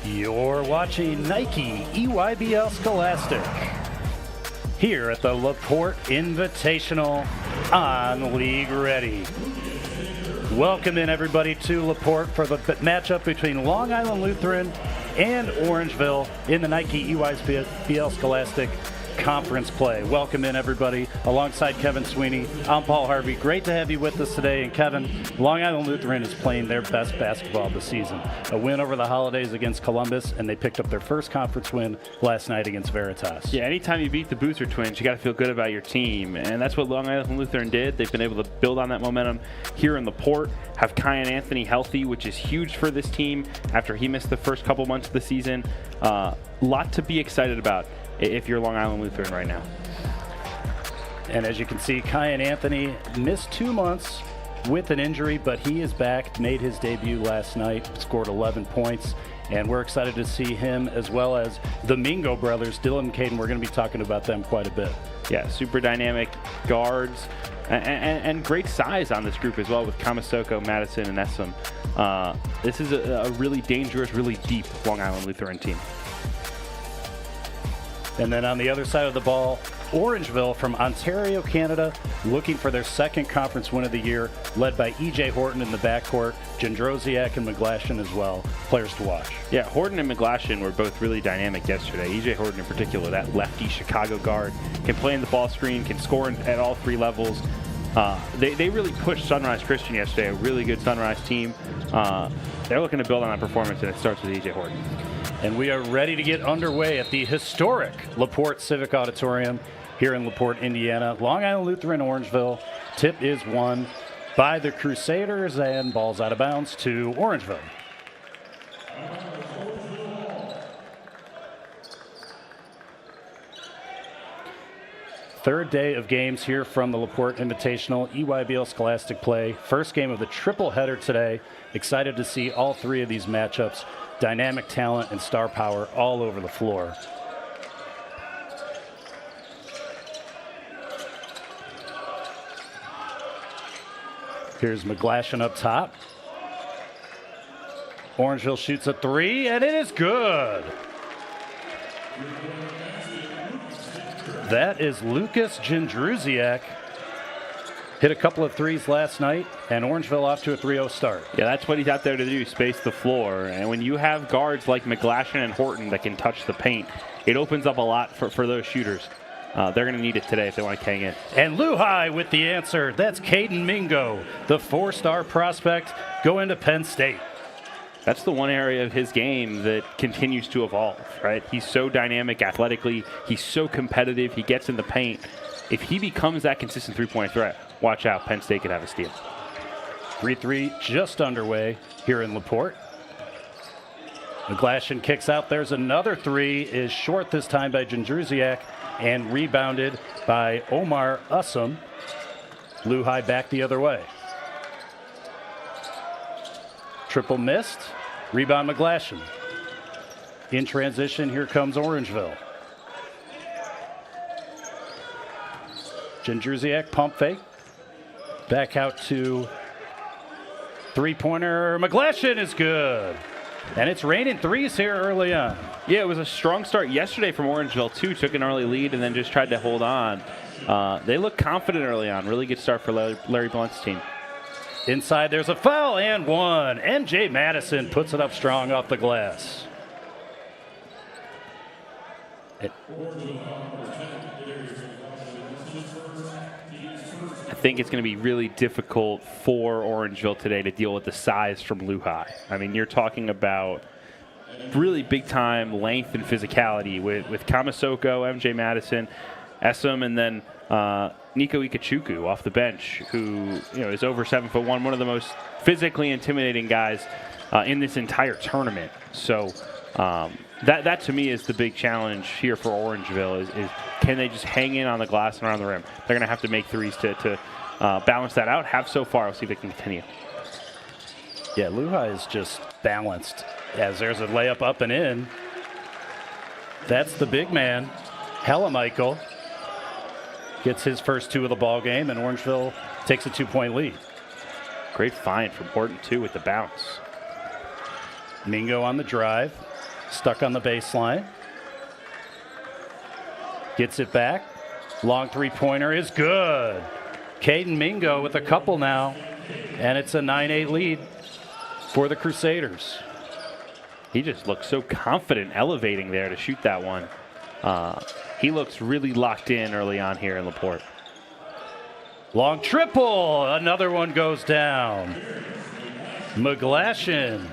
You're watching Nike EYBL Scholastic here at the LaPorte Invitational on League Ready. Welcome in everybody to LaPorte for the matchup between Long Island Lutheran and Orangeville in the Nike EYBL Scholastic Conference play. Welcome in everybody. Alongside Kevin Sweeney, I'm Paul Harvey. Great to have you with us today. And Kevin, Long Island Lutheran is playing their best basketball this season. A win over the holidays against Columbus, and they picked up their first conference win last night against Veritas. Yeah, anytime you beat the Booster Twins, you got to feel good about your team, and that's what Long Island Lutheran did. They've been able to build on that momentum here in the Porte, have Kyan Anthony healthy, which is huge for this team after he missed the first couple months of the season. Lot to be excited about if you're Long Island Lutheran right now. And as you can see, Kyan Anthony missed 2 months with an injury, but he is back, made his debut last night, scored 11 points, and we're excited to see him as well as the Mingo brothers, Dylan and Caden. We're going to be talking about them quite a bit. Yeah, super dynamic guards and great size on this group as well with Kamasoko, Madison, and Essam. This is a really dangerous, really deep Long Island Lutheran team. And then on the other side of the ball, Orangeville from Ontario, Canada, looking for their second conference win of the year, led by E.J. Horton in the backcourt, Jandrosiak and McGlashan as well. Players to watch. Yeah, Horton and McGlashan were both really dynamic yesterday. E.J. Horton in particular, that lefty Chicago guard, can play in the ball screen, can score at all three levels. They really pushed Sunrise Christian yesterday, a really good Sunrise team. They're looking to build on that performance, and it starts with E.J. Horton. And we are ready to get underway at the historic LaPorte Civic Auditorium here in LaPorte, Indiana. Long Island Lutheran, Orangeville. Tip is won by the Crusaders, and ball's out of bounds to Orangeville. Third day of games here from the LaPorte Invitational EYBL Scholastic play. First game of the triple header today. Excited to see all three of these matchups. Dynamic talent and star power all over the floor. Here's McGlashan up top. Orangeville shoots a three, and it is good. That is Lucas Jandrosiak. Hit a couple of threes last night, and Orangeville off to a 3-0 start. Yeah, that's what he's out there to do, space the floor. And when you have guards like McGlashan and Horton that can touch the paint, it opens up a lot for those shooters. They're going to need it today if they want to hang in. And Luhai with the answer. That's Caden Mingo, the four-star prospect, going to Penn State. That's the one area of his game that continues to evolve, right? He's so dynamic athletically. He's so competitive. He gets in the paint. If he becomes that consistent three-point threat, watch out, Penn State could have a steal. 3-3 just underway here in LaPorte. McGlashan kicks out. There's another three. Is short this time by Jandrosiak and rebounded by Omar Essam. Luhai back the other way. Triple missed. Rebound McGlashan. In transition, here comes Orangeville. Jandrosiak pump fake. Back out to three-pointer. McGlashan is good. And it's raining threes here early on. Yeah, it was a strong start yesterday from Orangeville, too. Took an early lead and then just tried to hold on. They look confident early on. Really good start for Larry Blunt's team. Inside, there's a foul and one. MJ Madison puts it up strong off the glass. I think it's going to be really difficult for Orangeville today to deal with the size from Luhai. I mean, you're talking about really big-time length and physicality with Kamasoko, MJ Madison, Essam, and then Nico Ikechukwu off the bench, who is over 7'1", one of the most physically intimidating guys in this entire tournament. So that to me is the big challenge here for Orangeville is can they just hang in on the glass and around the rim? They're going to have to make threes to balance that out. Have so far. We'll see if they can continue. Yeah, Luhai is just balanced as there's a layup up and in. That's the big man, Hella Michael. gets his first 2 of the ball game, and Orangeville takes a 2-point lead. Great find from Porte, too, with the bounce. Mingo on the drive, stuck on the baseline. Gets it back. Long 3-pointer is good. Caden Mingo with a couple now, and it's a 9-8 lead for the Crusaders. He just looks so confident elevating there to shoot that one. He looks really locked in early on here in LaPorte. Long triple. Another one goes down. McGlashan.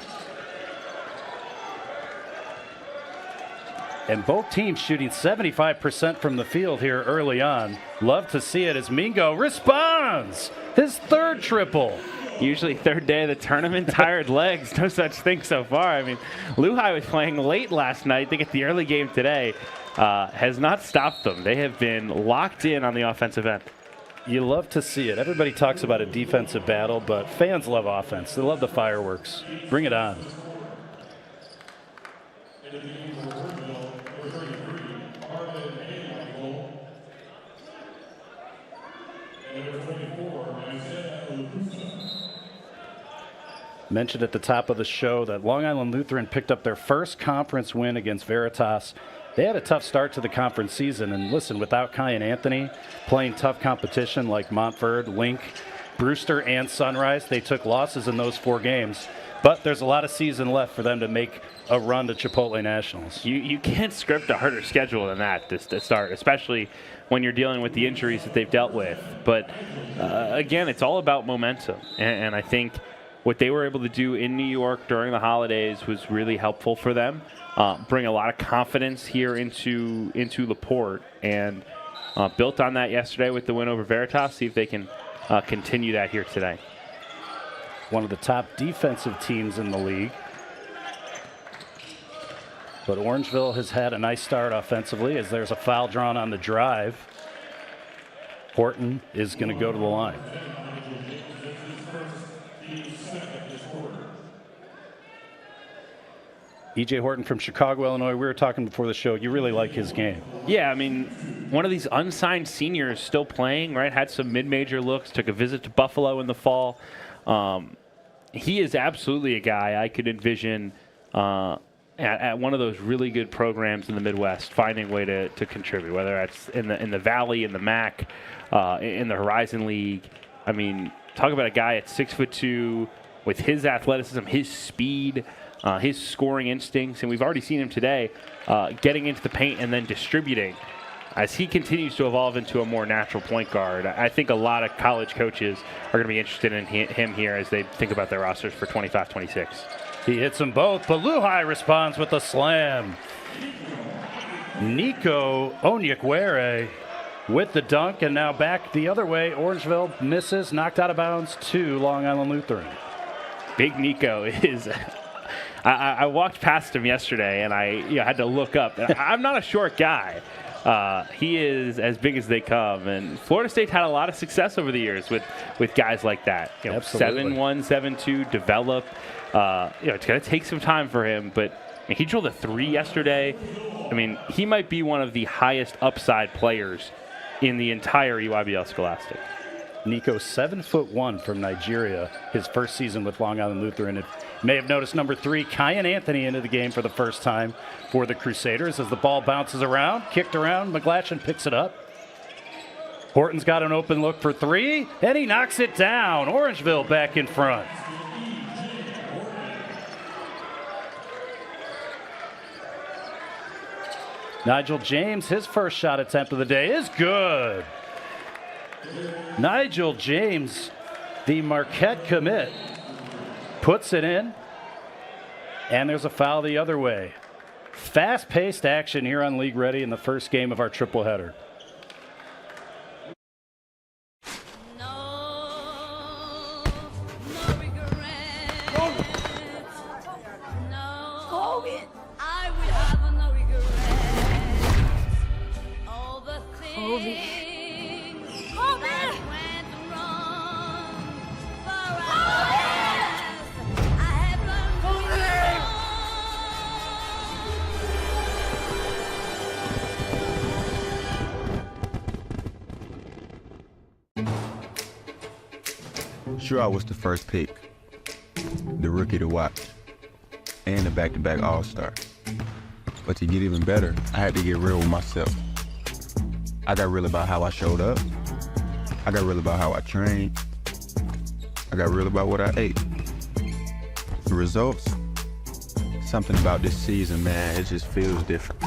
And both teams shooting 75% from the field here early on. Love to see it as Mingo responds. His 3rd triple. Usually 3rd day of the tournament, tired legs. No such thing so far. I mean, Lehigh was playing late last night. They get the early game today. Has not stopped them. They have been locked in on the offensive end. You love to see it. Everybody talks about a defensive battle, but fans love offense. They love the fireworks. Bring it on. Mentioned at the top of the show that Long Island Lutheran picked up their first conference win against Veritas. They had a tough start to the conference season, and listen, without Kai and Anthony playing tough competition like Montford, Link, Brewster, and Sunrise, they took losses in those 4 games. But there's a lot of season left for them to make a run to Chipotle Nationals. You can't script a harder schedule than that to start, especially when you're dealing with the injuries that they've dealt with. But again, it's all about momentum, and I think what they were able to do in New York during the holidays was really helpful for them. Bring a lot of confidence here into LaPorte, and built on that yesterday with the win over Veritas. See if they can continue that here today. One of the top defensive teams in the league. But Orangeville has had a nice start offensively as there's a foul drawn on the drive. Horton is going to go to the line. E.J. Horton from Chicago, Illinois. We were talking before the show. You really like his game. Yeah, I mean, one of these unsigned seniors still playing, right? Had some mid-major looks, took a visit to Buffalo in the fall. He is absolutely a guy I could envision at one of those really good programs in the Midwest, finding a way to contribute, whether that's in the Valley, in the MAC, in the Horizon League. I mean, talk about a guy at 6'2", with his athleticism, his speed, his scoring instincts, and we've already seen him today getting into the paint and then distributing. As he continues to evolve into a more natural point guard, I think a lot of college coaches are going to be interested in him here as they think about their rosters for 25-26. He hits them both, but Lehigh responds with a slam. Nico Onyekwere with the dunk, and now back the other way. Orangeville misses, knocked out of bounds to Long Island Lutheran. Big Nico is... I walked past him yesterday, and I had to look up. I'm not a short guy. He is as big as they come, and Florida State had a lot of success over the years with guys like that. 7'1", 7'2", develop. It's going to take some time for him, but he drilled a 3 yesterday. I mean, he might be one of the highest upside players in the entire EYBL Scholastic. Nico, 7'1" from Nigeria, his first season with Long Island Lutheran. You may have noticed number 3, Kyan Anthony, into the game for the first time for the Crusaders as the ball bounces around, kicked around. McGlashan picks it up. Horton's got an open look for 3, and he knocks it down. Orangeville back in front. Nigel James, his first shot attempt of the day is good. Nigel James, the Marquette commit, puts it in, and there's a foul the other way. Fast-paced action here on League Ready in the first game of our triple header. Sure, I was the first pick, the rookie to watch, and the back-to-back All-Star. But to get even better, I had to get real with myself. I got real about how I showed up. I got real about how I trained. I got real about what I ate. The results, something about this season, man, it just feels different.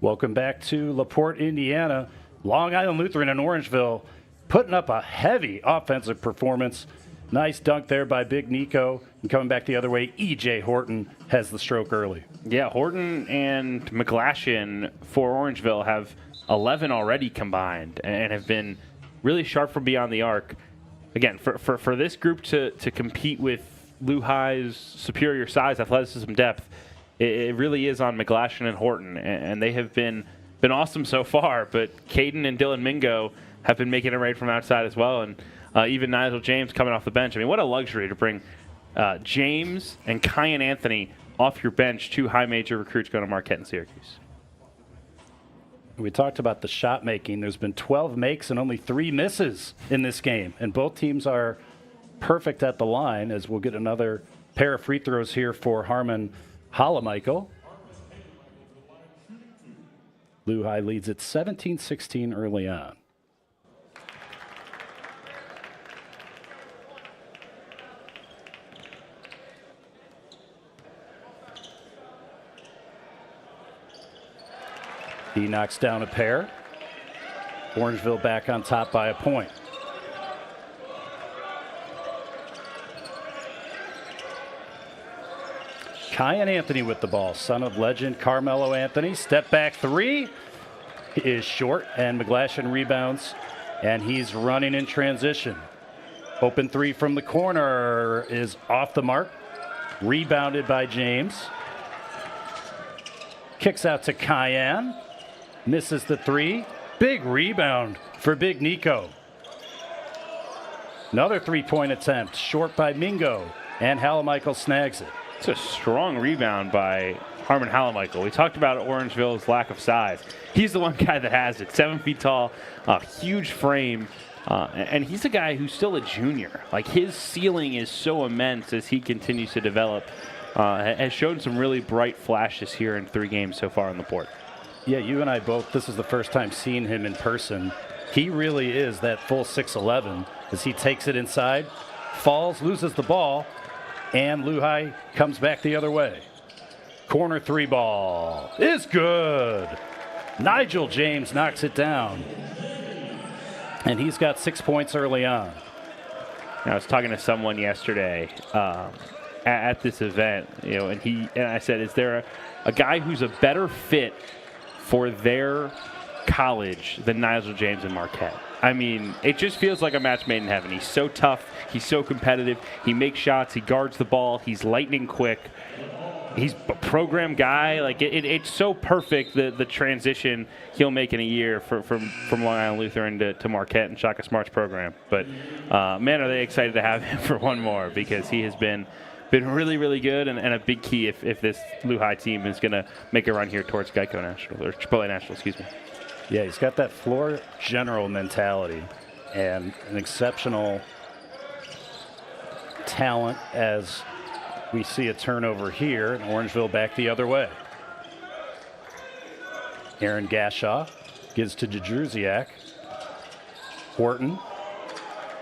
Welcome back to LaPorte, Indiana. Long Island Lutheran and Orangeville putting up a heavy offensive performance. Nice dunk there by Big Nico. And coming back the other way, E.J. Horton has the stroke early. Yeah, Horton and McGlashan for Orangeville have 11 already combined and have been really sharp from beyond the arc. Again, for this group to compete with Lou High's superior size, athleticism, depth, it really is on McGlashan and Horton, and they have been awesome so far. But Caden and Dylan Mingo have been making it right from outside as well, and even Nigel James coming off the bench. I mean, what a luxury to bring James and Kyan Anthony off your bench, two high major recruits going to Marquette and Syracuse. We talked about the shot making. There's been 12 makes and only 3 misses in this game, and both teams are perfect at the line, as we'll get another pair of free throws here for Harmon Halamichael. Lou High leads at 17-16 early on. He knocks down a pair. Orangeville back on top by a point. Kyan Anthony with the ball, son of legend Carmelo Anthony. Step back three is short, and McGlashan rebounds, and he's running in transition. Open three from the corner is off the mark. Rebounded by James. Kicks out to Kyan. Misses the three. Big rebound for Big Nico. Another three-point attempt, short by Mingo, and Halamichael snags it. It's a strong rebound by Harmon Halamichael. We talked about Orangeville's lack of size. He's the one guy that has it. 7 feet tall, huge frame, and he's a guy who's still a junior. Like, his ceiling is so immense as he continues to develop. Has shown some really bright flashes here in 3 games so far on the Porte. Yeah, you and I both, this is the first time seeing him in person. He really is that full 6'11", as he takes it inside, falls, loses the ball, and Lou High comes back the other way. Corner three ball is good. Nigel James knocks it down. And he's got 6 points early on. I was talking to someone yesterday at this event, and I said, is there a guy who's a better fit for their college than Nigel James and Marquette? I mean, it just feels like a match made in heaven. He's so tough. He's so competitive. He makes shots. He guards the ball. He's lightning quick. He's a program guy. Like, it's so perfect, the transition he'll make in a year from Long Island Lutheran to Marquette and Shaka Smart's program. But, man, are they excited to have him for one more, because he has been really, really good and a big key if this Lou High team is going to make a run here towards Geico National, or Chipotle National, excuse me. Yeah, he's got that floor general mentality and an exceptional talent, as we see a turnover here, and Orangeville back the other way. Aaron Gashaw gives to Jadruziak. Horton.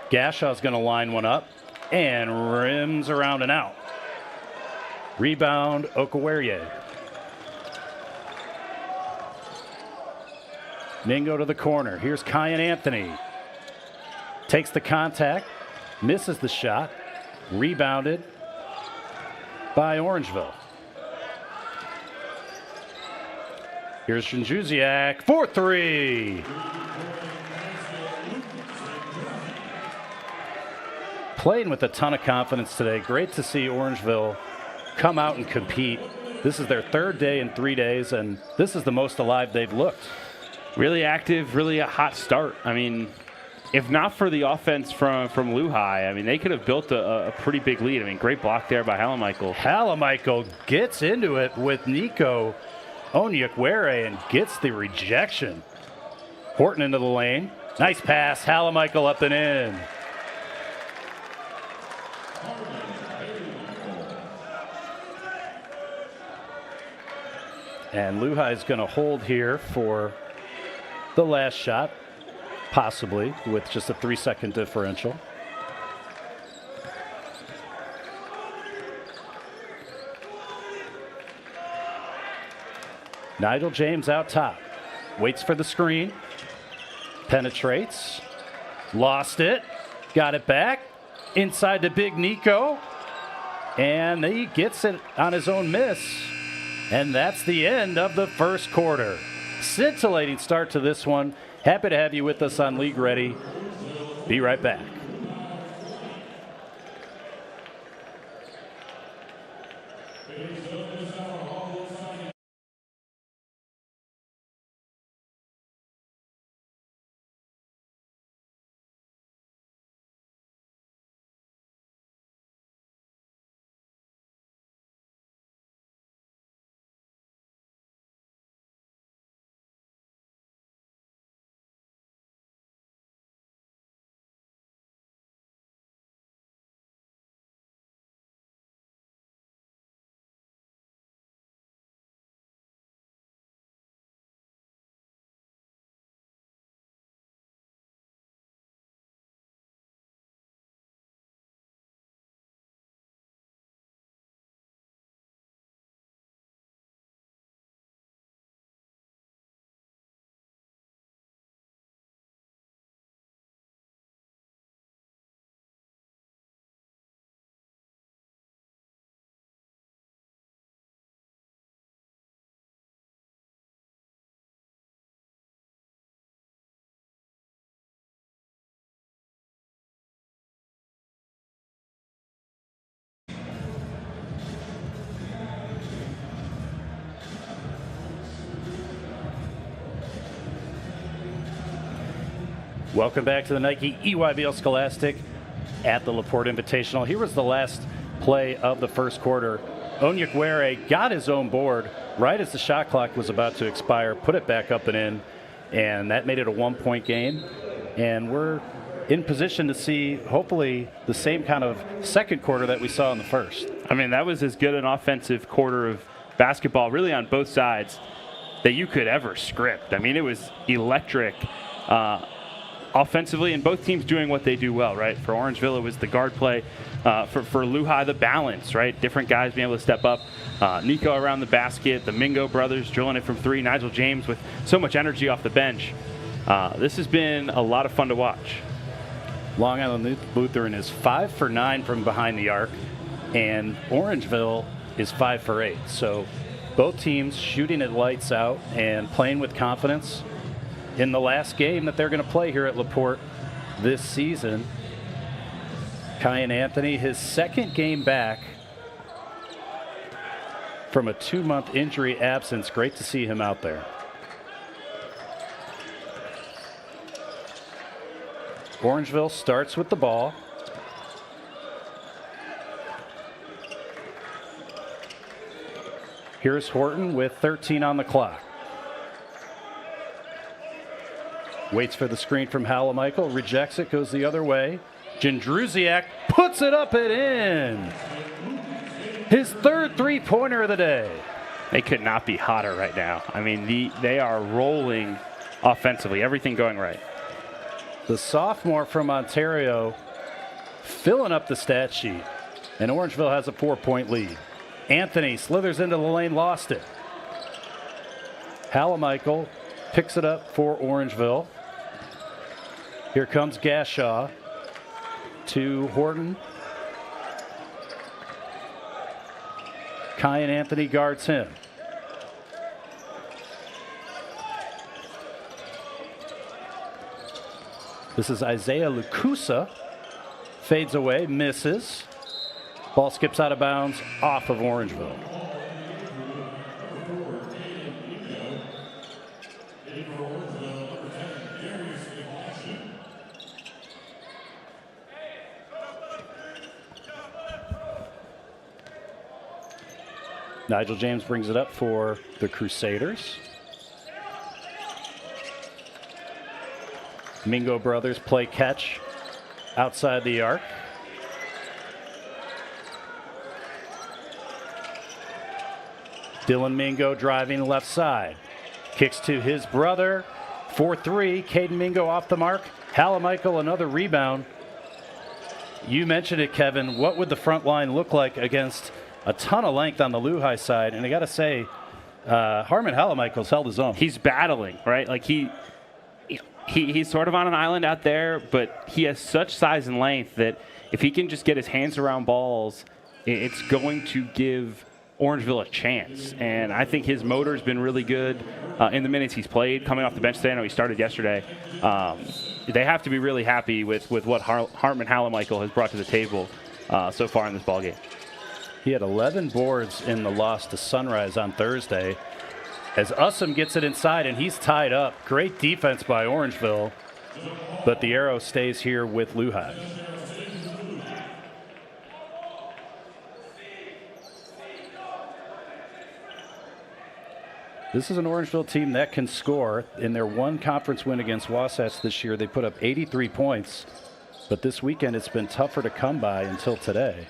Gashaw's going to line one up and rims around and out. Rebound, Okowerye. Mingo to the corner. Here's Kyan Anthony. Takes the contact, misses the shot, rebounded by Orangeville. Here's Jadruziak for three. Playing with a ton of confidence today. Great to see Orangeville come out and compete. This is their 3rd day in 3 days, and this is the most alive they've looked. Really active, really a hot start. I mean, if not for the offense from Lehigh, I mean, they could have built a pretty big lead. I mean, great block there by Halamichael. Halamichael gets into it with Nico Onyekwere and gets the rejection. Horton into the lane. Nice pass. Halamichael up and in. And Lehigh is going to hold here for the last shot, possibly with just a 3-second differential. Nigel James out top, waits for the screen, penetrates, lost it, got it back, inside to big Nico, and he gets it on his own miss. And that's the end of the first quarter. Scintillating start to this one. Happy to have you with us on League Ready. Be right back. Welcome back to the Nike EYBL Scholastic at the Porte Invitational. Here was the last play of the first quarter. Onyekwere got his own board right as the shot clock was about to expire, put it back up and in, and that made it a 1-point game. And we're in position to see, hopefully, the same kind of second quarter that we saw in the first. I mean, that was as good an offensive quarter of basketball, really on both sides, that you could ever script. I mean, it was electric. Offensively, and both teams doing what they do well, right? For Orangeville, it was the guard play. For Lehigh, the balance, right? Different guys being able to step up. Nico around the basket, the Mingo brothers drilling it from three, Nigel James with so much energy off the bench. This has been a lot of fun to watch. Long Island Lutheran is 5 for 9 from behind the arc, and Orangeville is 5 for 8. So both teams shooting it lights out and playing with confidence in the last game that they're going to play here at LaPorte this season. Kyan Anthony, his second game back from a 2-month injury absence. Great to see him out there. Orangeville starts with the ball. Here's Horton with 13 on the clock. Waits for the screen from Halamichael, rejects it, goes the other way. Jędrusiak puts it up and in. His third three-pointer of the day. They could not be hotter right now. I mean, they are rolling offensively, everything going right. The sophomore from Ontario filling up the stat sheet, and Orangeville has a 4-point lead. Anthony slithers into the lane, lost it. Halamichael picks it up for Orangeville. Here comes Gashaw to Horton. Kyan Anthony guards him. This is Isaiah Lukusa. Fades away, misses. Ball skips out of bounds off of Orangeville. Nigel James brings it up for the Crusaders. Mingo brothers play catch outside the arc. Dylan Mingo driving left side. Kicks to his brother. 4-3. Caden Mingo off the mark. Halamichael another rebound. You mentioned it, Kevin. What would the front line look like against a ton of length on the Lehigh side? And I got to say, Harmon Halamichael's held his own. He's battling, right? Like he's sort of on an island out there, but he has such size and length that if he can just get his hands around balls, it's going to give Orangeville a chance. And I think his motor's been really good in the minutes he's played. Coming off the bench today, I know he started yesterday. They have to be really happy with what Hartman Halamichael has brought to the table so far in this ballgame. He had 11 boards in the loss to Sunrise on Thursday. As Ussum gets it inside, and he's tied up. Great defense by Orangeville, but the arrow stays here with Lehigh. This is an Orangeville team that can score. In their one conference win against Wasatch this year, they put up 83 points, but this weekend it's been tougher to come by until today.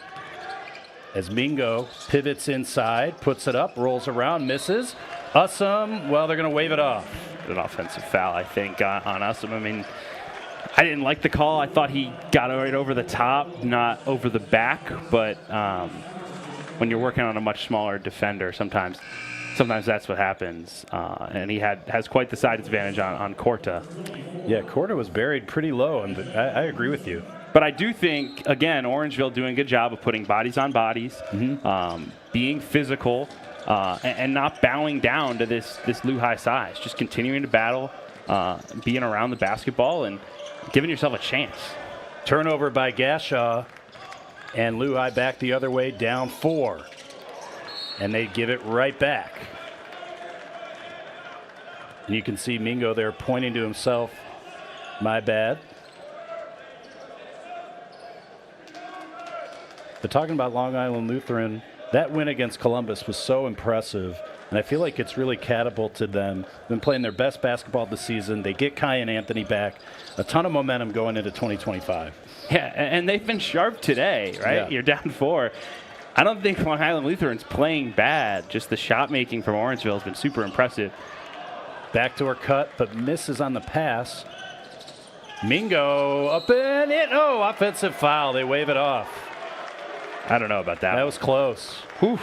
As Mingo pivots inside, puts it up, rolls around, misses. Ussum, well, they're going to wave it off. An offensive foul, I think, on Ussum. I mean, I didn't like the call. I thought he got right over the top, not over the back. But when you're working on a much smaller defender, sometimes that's what happens. And he has quite the side advantage on Porte. Yeah, Porte was buried pretty low, and I agree with you. But I do think, again, Orangeville doing a good job of putting bodies on bodies, being physical, and not bowing down to this Lehigh size. Just continuing to battle, being around the basketball, and giving yourself a chance. Turnover by Gashaw, and Lehigh back the other way, down 4. And they give it right back. And you can see Mingo there pointing to himself. My bad. But talking about Long Island Lutheran, that win against Columbus was so impressive. And I feel like it's really catapulted them. They've been playing their best basketball this season. They get Kai and Anthony back. A ton of momentum going into 2025. Yeah, and they've been sharp today, right? Yeah. You're down 4. I don't think Long Island Lutheran's playing bad. Just the shot making from Orangeville has been super impressive. Backdoor cut, but misses on the pass. Mingo up in it. Oh, offensive foul. They wave it off. I don't know about that. That was close. Whew.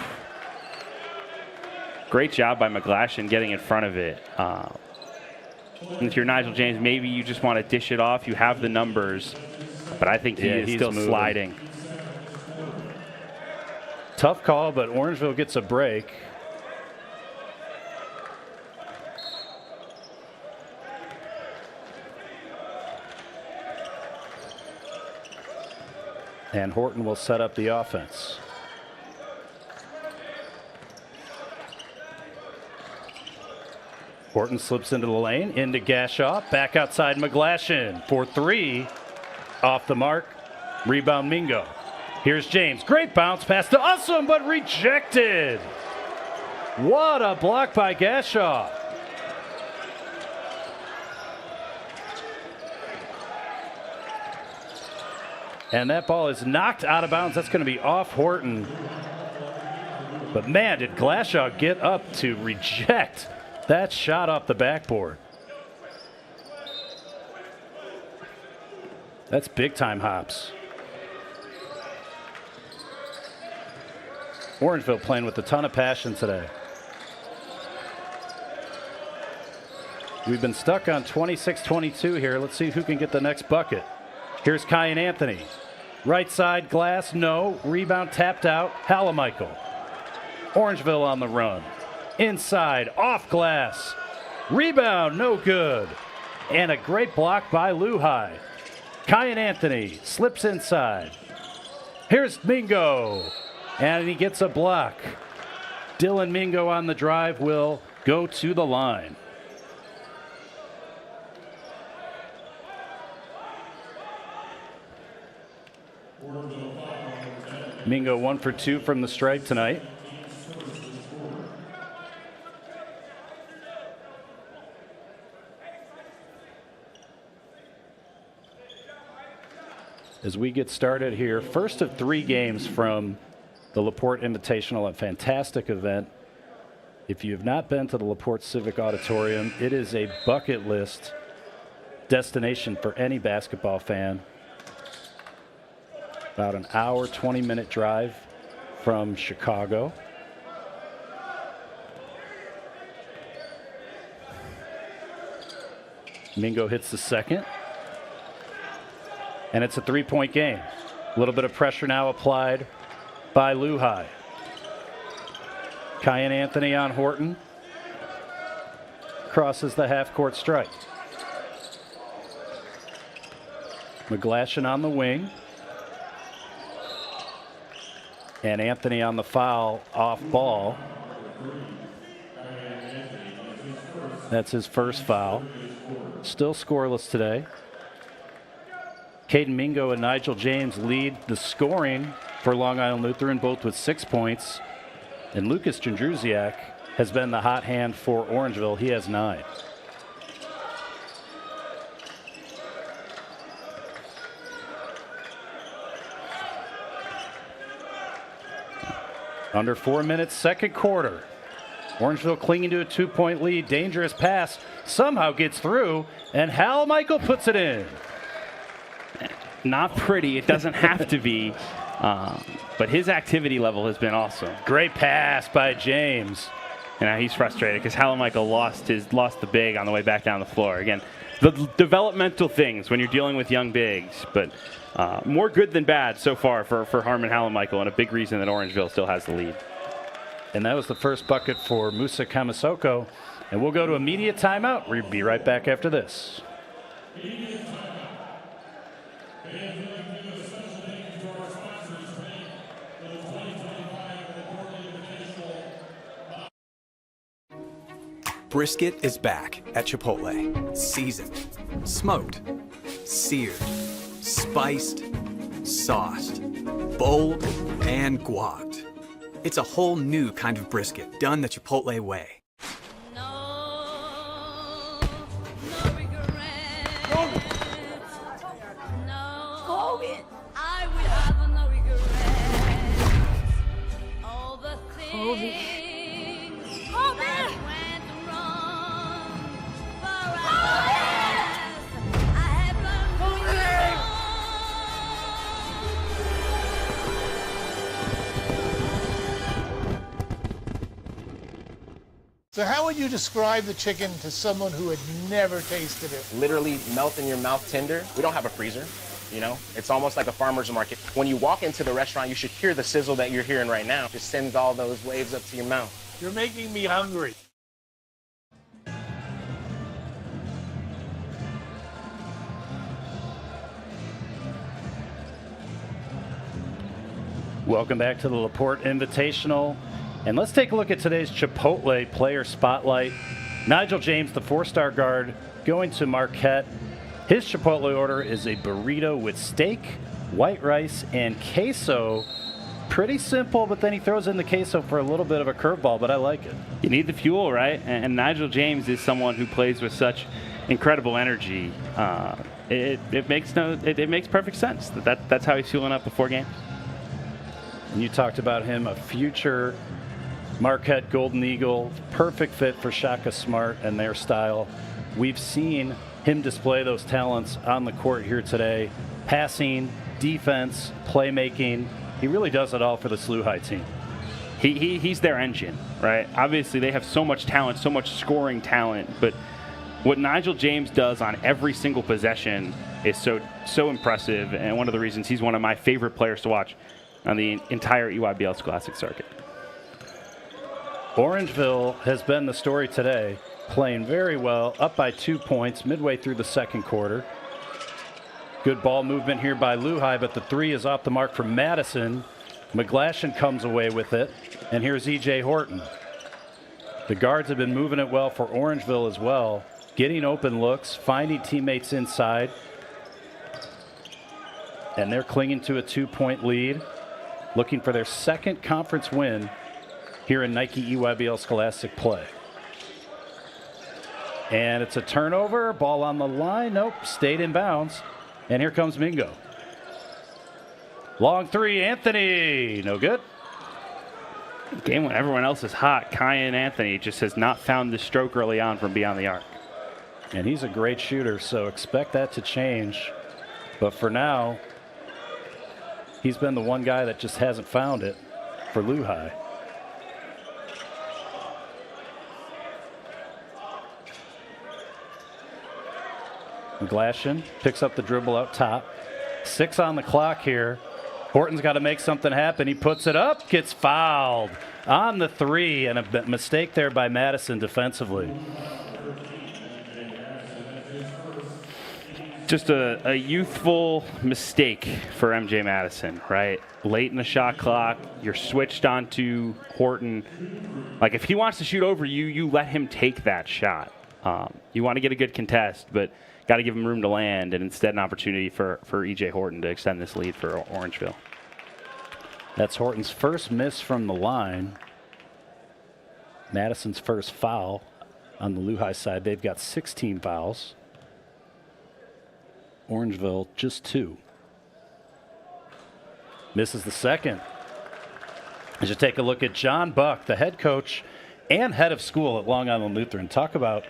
Great job by McGlashan getting in front of it. And if you're Nigel James, maybe you just want to dish it off. You have the numbers, but I think he's still moving. Sliding. Tough call, but Orangeville gets a break. And Horton will set up the offense. Horton slips into the lane, into Gashaw, back outside McGlashan for 3. Off the mark, rebound Mingo. Here's James, great bounce pass to Ussum, but rejected. What a block by Gashaw. And that ball is knocked out of bounds. That's going to be off Horton. But man, did Glashaw get up to reject that shot off the backboard. That's big time hops. Orangeville playing with a ton of passion today. We've been stuck on 26-22 here. Let's see who can get the next bucket. Here's Kai and Anthony. Right side, Glass, no. Rebound tapped out, Halamichael. Orangeville on the run. Inside, off Glass. Rebound, no good. And a great block by Lehigh. Kai and Anthony slips inside. Here's Mingo. And he gets a block. Dylan Mingo on the drive will go to the line. Mingo 1 for 2 from the stripe tonight. as we get started here. First of 3 games from the LaPorte Invitational, a fantastic event. If you have not been to the LaPorte Civic Auditorium, it is a bucket list destination for any basketball fan. About an hour, 20-minute drive from Chicago. Mingo hits the second. And it's a 3-point game. A little bit of pressure now applied by Lehigh. Kyan Anthony on Horton. Crosses the half-court stripe. McGlashan on the wing. And Anthony on the foul off ball. That's his first foul. Still scoreless today. Caden Mingo and Nigel James lead the scoring for Long Island Lutheran, both with 6 points. And Lucas Jędrusiak has been the hot hand for Orangeville. He has 9. Under 4 minutes, second quarter. Orangeville clinging to a 2-point lead. Dangerous pass. Somehow gets through, and Hal Michael puts it in. Not pretty. It doesn't have to be. But his activity level has been awesome. Great pass by James. And now he's frustrated because Hal Michael lost the big on the way back down the floor. Again, the developmental things when you're dealing with young bigs, but more good than bad so far for Harmon Hal Michael, and a big reason that Orangeville still has the lead. And that was the first bucket for Musa Kamasoko. And we'll go to immediate timeout. We'll be right back after this. Brisket is back at Chipotle. Seasoned, smoked, seared, spiced, sauced, bold, and guacced. It's a whole new kind of brisket done the Chipotle way. So how would you describe the chicken to someone who had never tasted it? Literally melt in your mouth tender. We don't have a freezer, you know? It's almost like a farmer's market. When you walk into the restaurant, you should hear the sizzle that you're hearing right now. It just sends all those waves up to your mouth. You're making me hungry. Welcome back to the LaPorte Invitational. And let's take a look at today's Chipotle player spotlight. Nigel James, the 4-star guard, going to Marquette. His Chipotle order is a burrito with steak, white rice, and queso. Pretty simple, but then he throws in the queso for a little bit of a curveball, but I like it. You need the fuel, right? And Nigel James is someone who plays with such incredible energy. It makes perfect sense. That's how he's fueling up before games. And you talked about him, a future Marquette Golden Eagle, perfect fit for Shaka Smart and their style. We've seen him display those talents on the court here today. Passing, defense, playmaking. He really does it all for this Lehigh team. He's their engine, right? Obviously, they have so much talent, so much scoring talent, but what Nigel James does on every single possession is so impressive, and one of the reasons he's one of my favorite players to watch on the entire EYBL Scholastic circuit. Orangeville has been the story today, playing very well, up by 2 points midway through the second quarter. Good ball movement here by Lehigh, but the 3 is off the mark for Madison. McGlashan comes away with it, and here's E.J. Horton. The guards have been moving it well for Orangeville as well, getting open looks, finding teammates inside, and they're clinging to a 2-point lead, looking for their second conference win here in Nike EYBL Scholastic play. And it's a turnover, ball on the line, nope, stayed in bounds. And here comes Mingo. Long three, Anthony. No good. Game when everyone else is hot, Kyan Anthony just has not found the stroke early on from beyond the arc. And he's a great shooter, so expect that to change. But for now, he's been the one guy that just hasn't found it for Lehigh. Glashan picks up the dribble out top. 6 on the clock here. Horton's got to make something happen. He puts it up, gets fouled on the 3, and a mistake there by Madison defensively. Just a youthful mistake for MJ Madison, right? Late in the shot clock, you're switched onto Horton. Like, if he wants to shoot over you, you let him take that shot. You want to get a good contest, but got to give him room to land, and instead an opportunity for E.J. Horton to extend this lead for Orangeville. That's Horton's first miss from the line. Madison's first foul on the Lehigh side. They've got 16 fouls. Orangeville just 2. Misses the second. As you take a look at John Buck, the head coach and head of school at Long Island Lutheran. Talk about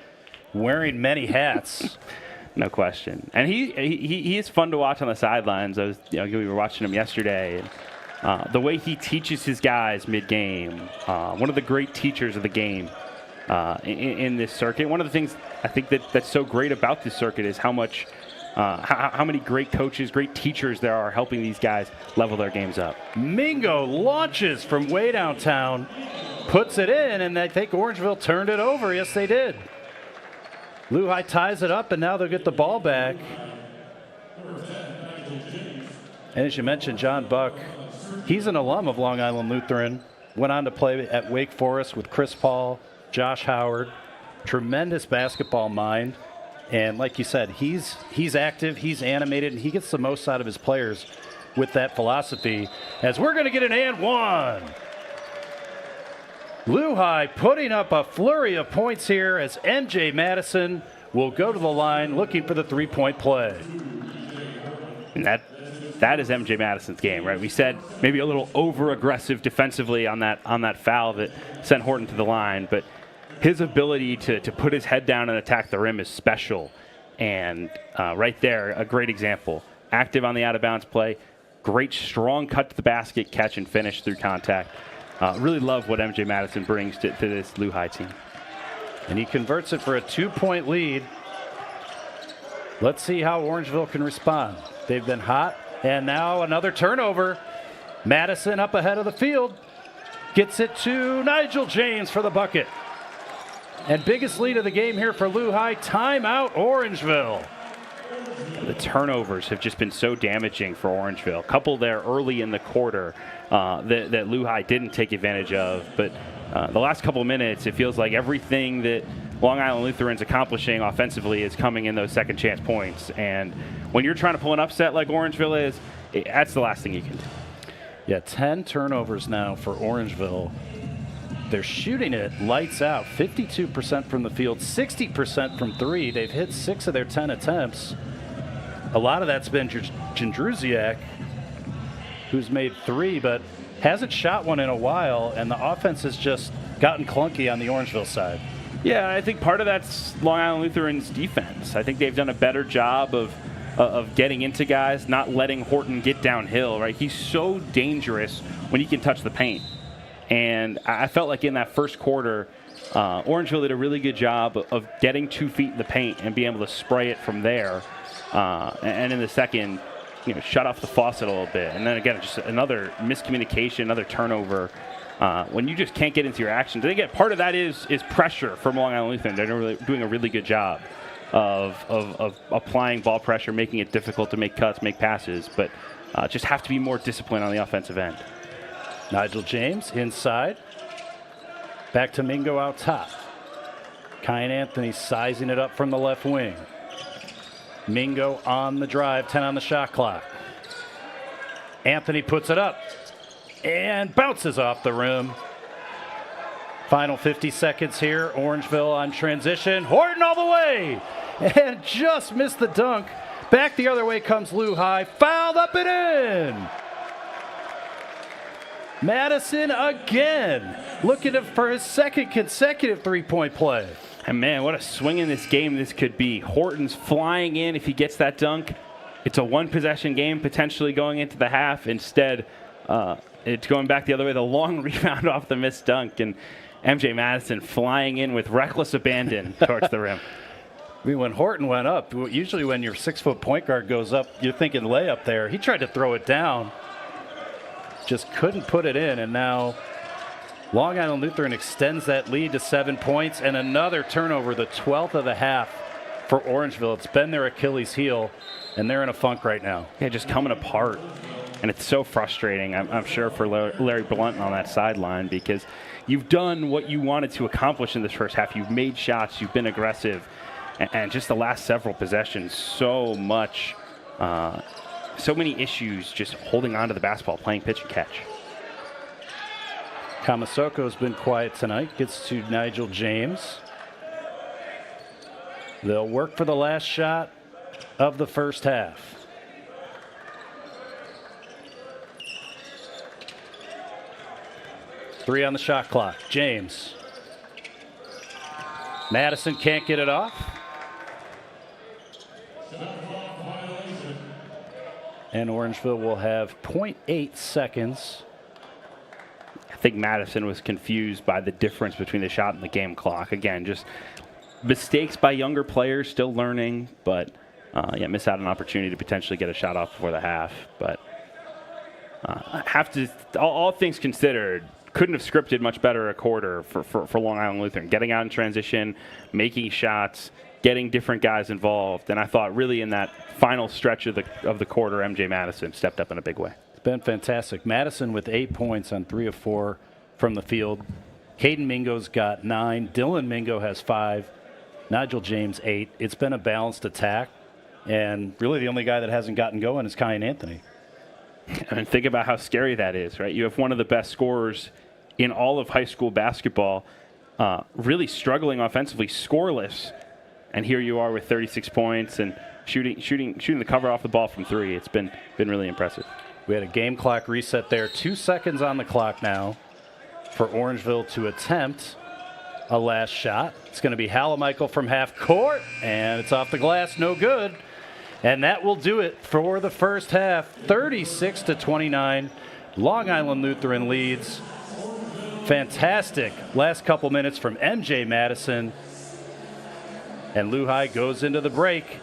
wearing many hats. No question. And he is fun to watch on the sidelines. We were watching him yesterday. The way he teaches his guys mid-game, one of the great teachers of the game in this circuit. One of the things I think that's so great about this circuit is how many great coaches, great teachers there are helping these guys level their games up. Mingo launches from way downtown, puts it in, and I think Orangeville turned it over. Yes, they did. Lehigh ties it up, and now they'll get the ball back. And as you mentioned, John Buck, he's an alum of Long Island Lutheran. Went on to play at Wake Forest with Chris Paul, Josh Howard. Tremendous basketball mind. And like you said, he's active, he's animated, and he gets the most out of his players with that philosophy. As we're going to get an and one. Lehigh putting up a flurry of points here as MJ Madison will go to the line looking for the three-point play. And that is MJ Madison's game, right? We said maybe a little over-aggressive defensively on that foul that sent Horton to the line, but his ability to put his head down and attack the rim is special. And right there, a great example. Active on the out-of-bounds play, great strong cut to the basket, catch and finish through contact. Really love what MJ Madison brings to this Lehigh team. And he converts it for a 2-point lead. Let's see how Orangeville can respond. They've been hot, and now another turnover. Madison up ahead of the field. Gets it to Nigel James for the bucket. And biggest lead of the game here for Lehigh. Timeout, Orangeville. The turnovers have just been so damaging for Orangeville. A couple there early in the quarter that Lehigh didn't take advantage of. But the last couple of minutes, it feels like everything that Long Island Lutheran's accomplishing offensively is coming in those second chance points. And when you're trying to pull an upset like Orangeville is, that's the last thing you can do. Yeah, 10 turnovers now for Orangeville. They're shooting it lights out, 52% from the field, 60% from 3. They've hit 6 of their 10 attempts. A lot of that's been Jędrusiak, who's made 3, but hasn't shot one in a while, and the offense has just gotten clunky on the Orangeville side. Yeah, I think part of that's Long Island Lutheran's defense. I think they've done a better job of getting into guys, not letting Horton get downhill, right? He's so dangerous when he can touch the paint. And I felt like in that first quarter, Orangeville did a really good job of getting 2 feet in the paint and being able to spray it from there. And in the second, shut off the faucet a little bit. And then again, just another miscommunication, another turnover. When you just can't get into your actions. I think part of that is pressure from Long Island Lutheran. They're doing a really good job of applying ball pressure, making it difficult to make cuts, make passes, but just have to be more disciplined on the offensive end. Nigel James inside. Back to Mingo out top. Kyan Anthony sizing it up from the left wing. Mingo on the drive, 10 on the shot clock. Anthony puts it up and bounces off the rim. Final 50 seconds here. Orangeville on transition. Horton all the way and just missed the dunk. Back the other way comes Lehigh. Fouled up and in. Madison again, looking for his second consecutive three-point play. And man, what a swing in this game this could be. Horton's flying in. If he gets that dunk, it's a one-possession game potentially going into the half. Instead, it's going back the other way. The long rebound off the missed dunk, and MJ Madison flying in with reckless abandon towards the rim. I mean, when Horton went up, usually when your 6-foot point guard goes up, you're thinking layup there. He tried to throw it down, just couldn't put it in, and now Long Island Lutheran extends that lead to 7 points, and another turnover, the 12th of the half for Orangeville. It's been their Achilles heel, and they're in a funk right now. Yeah, just coming apart, and it's so frustrating, I'm sure, for Larry Blunt on that sideline, because you've done what you wanted to accomplish in this first half. You've made shots, you've been aggressive, and just the last several possessions, so many issues just holding on to the basketball, playing pitch and catch. Kamasoko's been quiet tonight. Gets to Nigel James. They'll work for the last shot of the first half. Three on the shot clock. James. Madison can't get it off. And Orangeville will have 0.8 seconds. I think Madison was confused by the difference between the shot and the game clock. Again, just mistakes by younger players, still learning, but miss out on an opportunity to potentially get a shot off before the half. But all things considered, couldn't have scripted much better a quarter for Long Island Lutheran. Getting out in transition, making shots, getting different guys involved. And I thought really in that final stretch of the quarter, MJ Madison stepped up in a big way. It's been fantastic. Madison with 8 points on 3 of 4 from the field. Caden Mingo's got 9. Dylan Mingo has 5. Nigel James 8. It's been a balanced attack. And really the only guy that hasn't gotten going is Kyan Anthony. And think about how scary that is, right? You have one of the best scorers in all of high school basketball, really struggling offensively, scoreless. And here you are with 36 points and shooting the cover off the ball from 3. It's been really impressive. We had a game clock reset there. 2 seconds on the clock now for Orangeville to attempt a last shot. It's going to be Halamichael from half court, and it's off the glass, no good. And that will do it for the first half. 36-29. Long Island Lutheran leads. Fantastic last couple minutes from MJ Madison. And Lehigh goes into the break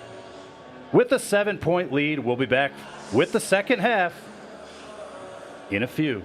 with a 7-point lead. We'll be back with the second half in a few.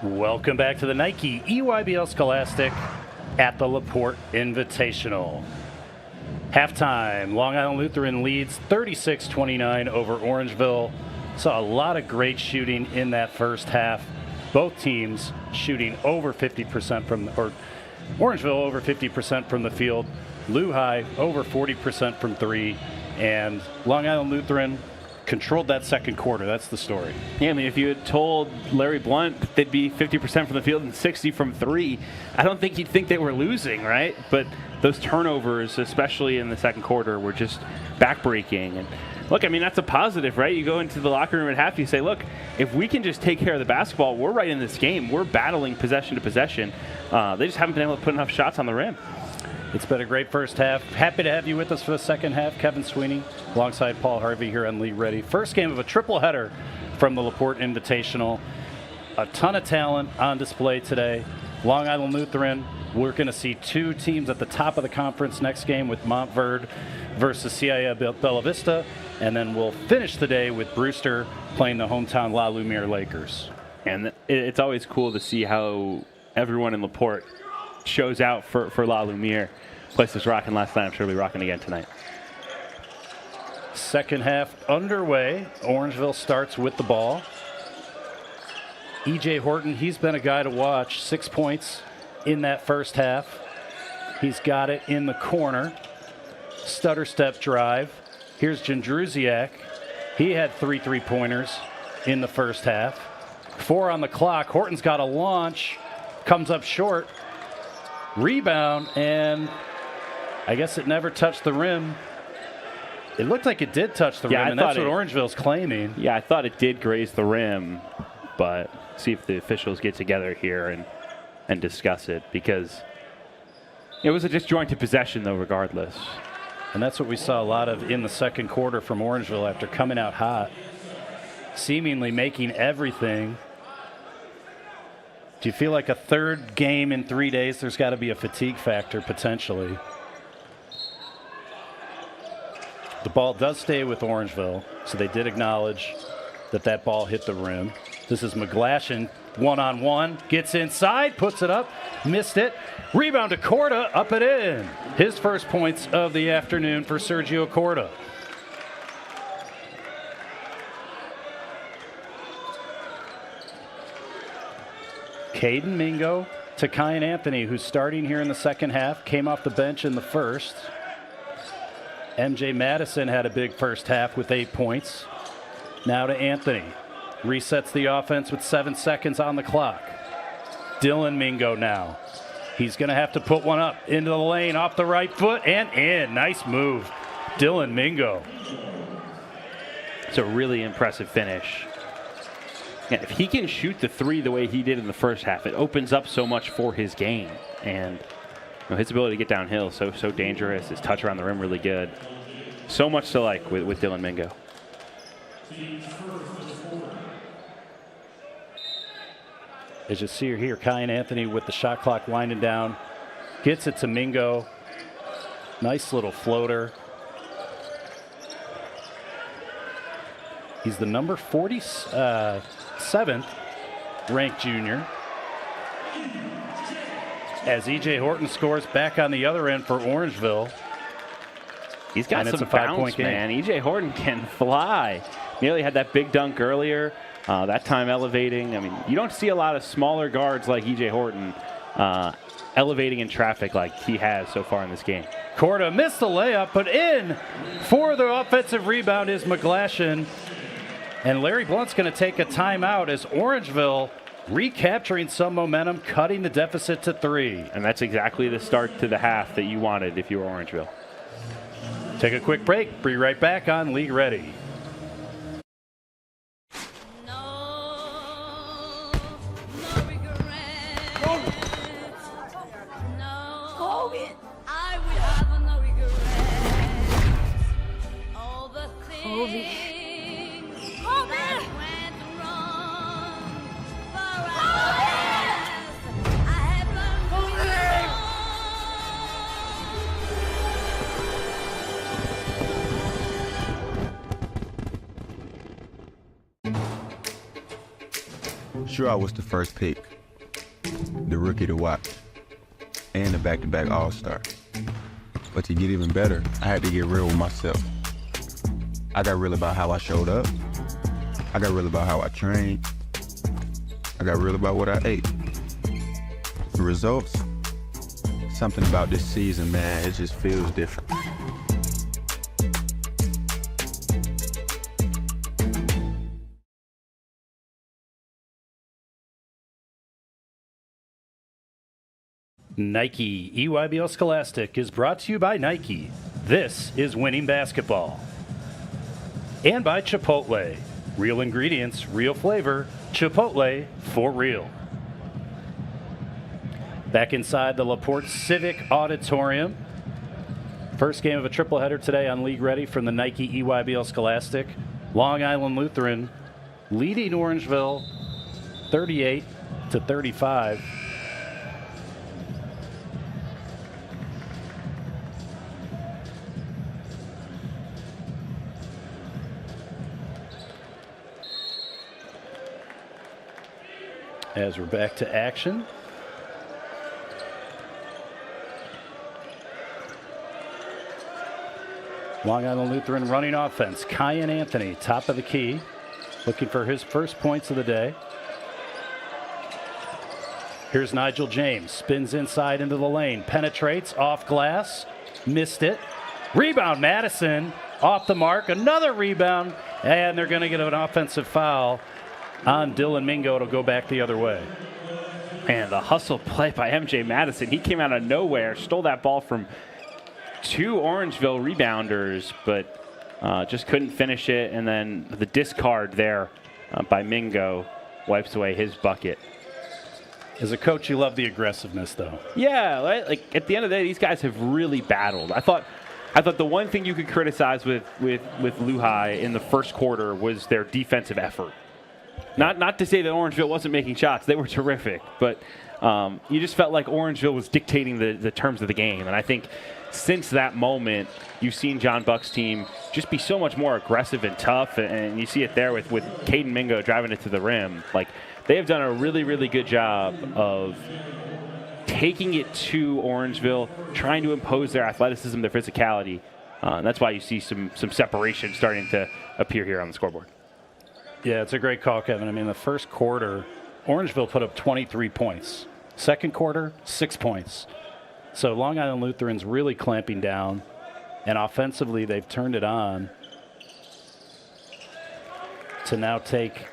Welcome back to the Nike EYBL Scholastic at the LaPorte Invitational. Halftime, Long Island Lutheran leads 36-29 over Orangeville. Saw a lot of great shooting in that first half. Both teams shooting over 50% or Orangeville over 50% from the field. Lehigh over 40% from three. And Long Island Lutheran controlled that second quarter. That's the story. Yeah, I mean, if you had told Larry Blunt that they'd be 50% from the field and 60 from three, I don't think he'd think they were losing, right? But those turnovers, especially in the second quarter, were just backbreaking. And look, I mean, that's a positive, right? You go into the locker room at half, you say, look, if we can just take care of the basketball, we're right in this game. We're battling possession to possession. They just haven't been able to put enough shots on the rim. It's been a great first half. Happy to have you with us for the second half. Kevin Sweeney alongside Paul Harvey here on League Ready. First game of a triple header from the LaPorte Invitational. A ton of talent on display today. Long Island Lutheran, we're going to see two teams at the top of the conference next game with Montverde versus CIA Bella Vista. And then we'll finish the day with Brewster playing the hometown La Lumiere Lakers. And it's always cool to see how everyone in LaPorte shows out for La Lumiere. Place was rocking last night. I'm sure we'll be rocking again tonight. Second half underway. Orangeville starts with the ball. E.J. Horton, he's been a guy to watch. 6 points in that first half. He's got it in the corner. Stutter step drive. Here's Jandrusiak. He had 3 3-pointers in the first half. 4 on the clock. Horton's got a launch. Comes up short. Rebound, and I guess it never touched the rim. It looked like it did touch the rim, and that's what Orangeville's claiming. Yeah, I thought it did graze the rim, but see if the officials get together here and discuss it, because it was a disjointed possession, though, regardless. And that's what we saw a lot of in the second quarter from Orangeville after coming out hot, seemingly making everything. Do you feel like a third game in 3 days, there's got to be a fatigue factor potentially? The ball does stay with Orangeville, so they did acknowledge that that ball hit the rim. This is McGlashan, one-on-one, gets inside, puts it up, missed it. Rebound to Corda, up and in. His first points of the afternoon for Sergio Corda. Caden Mingo to Kyan Anthony, who's starting here in the second half, came off the bench in the first. MJ Madison had a big first half with 8 points. Now to Anthony. Resets the offense with 7 seconds on the clock. Dylan Mingo now. He's going to have to put one up into the lane off the right foot and in. Nice move. Dylan Mingo. It's a really impressive finish. Yeah, if he can shoot the three the way he did in the first half, it opens up so much for his game. And his ability to get downhill so dangerous. His touch around the rim really good. So much to like with Dylan Mingo. As you see here, Kyan Anthony with the shot clock winding down. Gets it to Mingo. Nice little floater. He's the number 47th ranked junior. As E.J. Horton scores back on the other end for Orangeville. He's got some bounce, man. E.J. Horton can fly. Nearly had that big dunk earlier. That time elevating. I mean, you don't see a lot of smaller guards like E.J. Horton elevating in traffic like he has so far in this game. Corda missed the layup, but in for the offensive rebound is McGlashan. And Larry Blunt's going to take a timeout as Orangeville recapturing some momentum, cutting the deficit to 3. And that's exactly the start to the half that you wanted if you were Orangeville. Take a quick break. Be right back on League Ready. Sure, I was the first pick, the rookie to watch, and the back-to-back All-Star. But to get even better, I had to get real with myself. I got real about how I showed up. I got real about how I trained. I got real about what I ate. The results, something about this season, man, it just feels different. Nike EYBL Scholastic is brought to you by Nike. This is Winning Basketball. And by Chipotle. Real ingredients, real flavor. Chipotle for real. Back inside the LaPorte Civic Auditorium. First game of a triple header today on League Ready from the Nike EYBL Scholastic. Long Island Lutheran leading Orangeville 38-35. As we're back to action. Long Island Lutheran running offense. Kyan Anthony, top of the key, looking for his first points of the day. Here's Nigel James, spins inside into the lane, penetrates off glass, missed it. Rebound, Madison, off the mark, another rebound, and they're going to get an offensive foul on Dylan Mingo. It'll go back the other way. And the hustle play by MJ Madison. He came out of nowhere, stole that ball from two Orangeville rebounders, but just couldn't finish it. And then the discard there by Mingo wipes away his bucket. As a coach, you love the aggressiveness, though. Yeah, like at the end of the day, these guys have really battled. I thought the one thing you could criticize with Lehigh in the first quarter was their defensive effort. Not to say that Orangeville wasn't making shots. They were terrific. But you just felt like Orangeville was dictating the terms of the game. And I think since that moment, you've seen John Buck's team just be so much more aggressive and tough. And you see it there with Caden Mingo driving it to the rim. Like, they have done a really, really good job of taking it to Orangeville, trying to impose their athleticism, their physicality. And that's why you see some separation starting to appear here on the scoreboard. Yeah, it's a great call, Kevin. I mean, the first quarter, Orangeville put up 23 points. Second quarter, 6 points. So Long Island Lutheran's really clamping down, and offensively they've turned it on to now take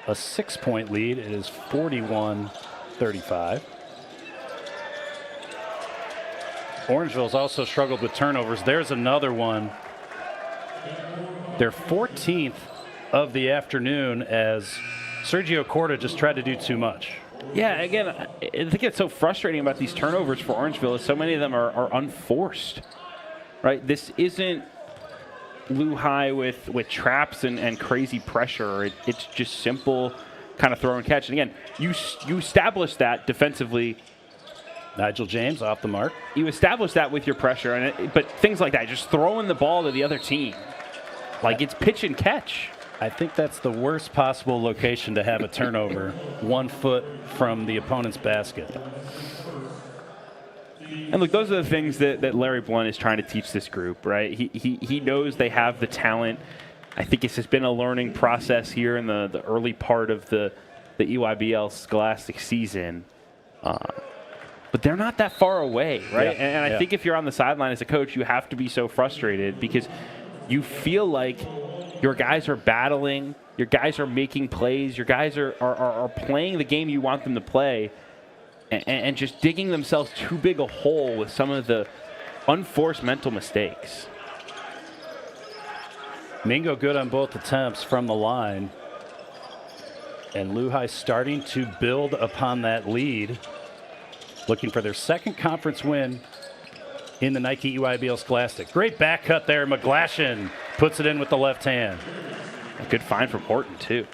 a 6-point lead. It is 41-35. Orangeville's also struggled with turnovers. There's another one. They're 14th of the afternoon as Sergio Corda just tried to do too much. Yeah, again, I think it's so frustrating about these turnovers for Orangeville is so many of them are unforced, right? This isn't Lehigh with traps and crazy pressure. It's just simple kind of throw and catch. And again, you establish that defensively. Nigel James off the mark. You establish that with your pressure, but things like that, just throwing the ball to the other team, like it's pitch and catch. I think that's the worst possible location to have a turnover, 1 foot from the opponent's basket. And look, those are the things that Larry Blunt is trying to teach this group, right? He knows they have the talent. I think it's just been a learning process here in the early part of the EYBL Scholastic season. But they're not that far away, right? Yeah. And I think if you're on the sideline as a coach, you have to be so frustrated because you feel like your guys are battling, your guys are making plays, your guys are playing the game you want them to play, and just digging themselves too big a hole with some of the unforced mental mistakes. Mingo good on both attempts from the line. And Lehigh starting to build upon that lead, looking for their second conference win in the Nike EYBL Scholastic. Great back cut there. McGlashan puts it in with the left hand. A good find for Porte, too.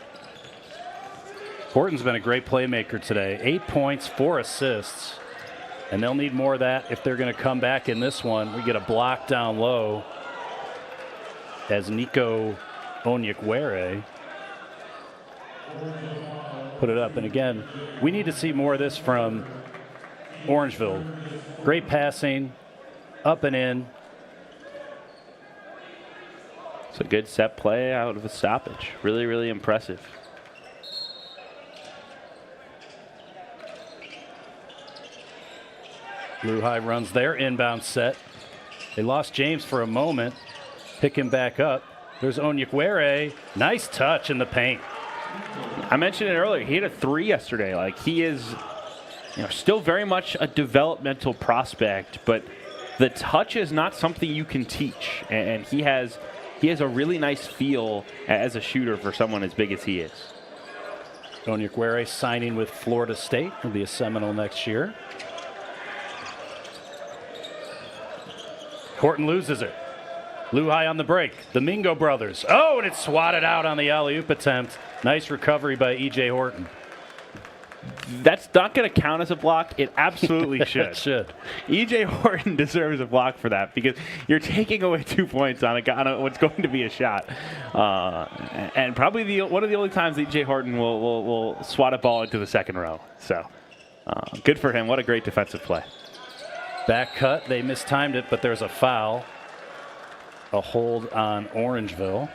Porte's been a great playmaker today. 8 points, 4 assists. And they'll need more of that if they're going to come back in this one. We get a block down low as Nico Onyekwere put it up. And again, we need to see more of this from Orangeville. Great passing, up and in. It's a good set play out of a stoppage. Really, really impressive. Lehigh runs their inbound set. They lost James for a moment. Pick him back up. There's Onyekwere. Nice touch in the paint. I mentioned it earlier. He had a 3 yesterday. Like, he is, still very much a developmental prospect, but the touch is not something you can teach. And he has a really nice feel as a shooter for someone as big as he is. Onyekwere signing with Florida State. He'll be a Seminole next year. Horton loses it. Lehigh on the break. The Mingo brothers. Oh, and it's swatted out on the alley-oop attempt. Nice recovery by E.J. Horton. That's not going to count as a block. It absolutely should. It should. E.J. Horton deserves a block for that because you're taking away 2 points on what's going to be a shot. And probably one of the only times E.J. Horton will swat a ball into the second row. So good for him. What a great defensive play. Back cut. They mistimed it, but there's a foul. A hold on Orangeville.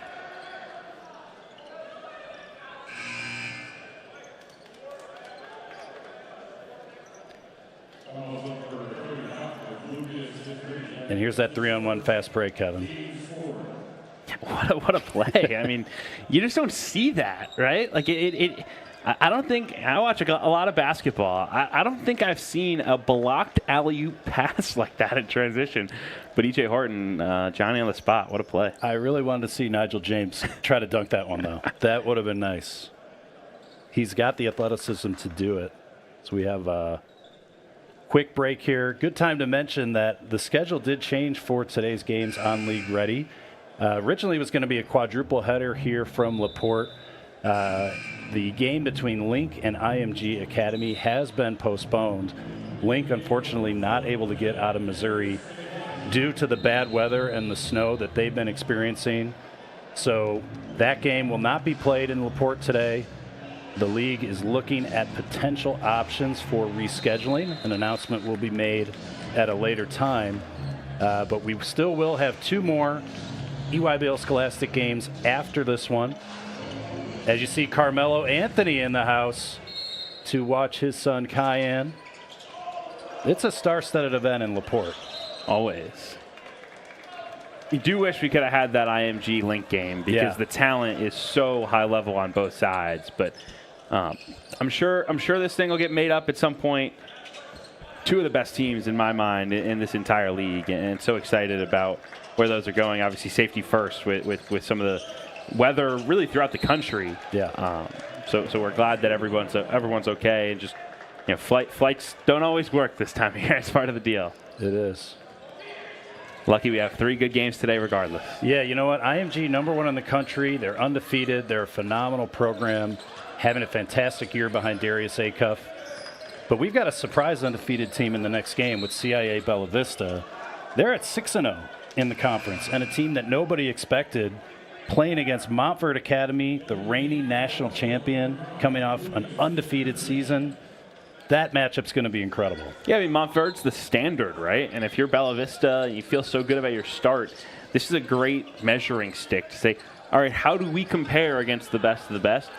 And here's that 3-on-1 fast break, Kevin. What a play. I mean, you just don't see that, right? Like, I don't think, I watch a lot of basketball. I don't think I've seen a blocked alley-oop pass like that in transition. But E.J. Horton, Johnny on the spot. What a play. I really wanted to see Nigel James try to dunk that one, though. That would have been nice. He's got the athleticism to do it. So we have a quick break here. Good time to mention that the schedule did change for today's games on League Ready. Originally, it was going to be a quadruple header here from LaPorte. The game between Link and IMG Academy has been postponed. Link, unfortunately, not able to get out of Missouri due to the bad weather and the snow that they've been experiencing. So that game will not be played in LaPorte today. The league is looking at potential options for rescheduling. An announcement will be made at a later time. But we still will have 2 more EYBL Scholastic games after this one. As you see, Carmelo Anthony in the house to watch his son Cayenne. It's a star-studded event in LaPorte. Always. You do wish we could have had that IMG Link game because the talent is so high level on both sides. But I'm sure this thing will get made up at some point. 2 of the best teams in my mind in this entire league, and so excited about where those are going. Obviously, safety first with some of the weather really throughout the country. Yeah. So we're glad that everyone's okay, and just flights don't always work this time of year. It's part of the deal. It is. Lucky we have 3 good games today regardless. Yeah, you know what? IMG, #1 in the country. They're undefeated. They're a phenomenal program, having a fantastic year behind Darius Acuff. But we've got a surprise undefeated team in the next game with CIA Bella Vista. They're at 6-0 in the conference, and a team that nobody expected, playing against Montfort Academy, the reigning national champion, coming off an undefeated season. That matchup's going to be incredible. Yeah, I mean, Montfort's the standard, right? And if you're Bella Vista and you feel so good about your start, this is a great measuring stick to say, all right, how do we compare against the best of the best?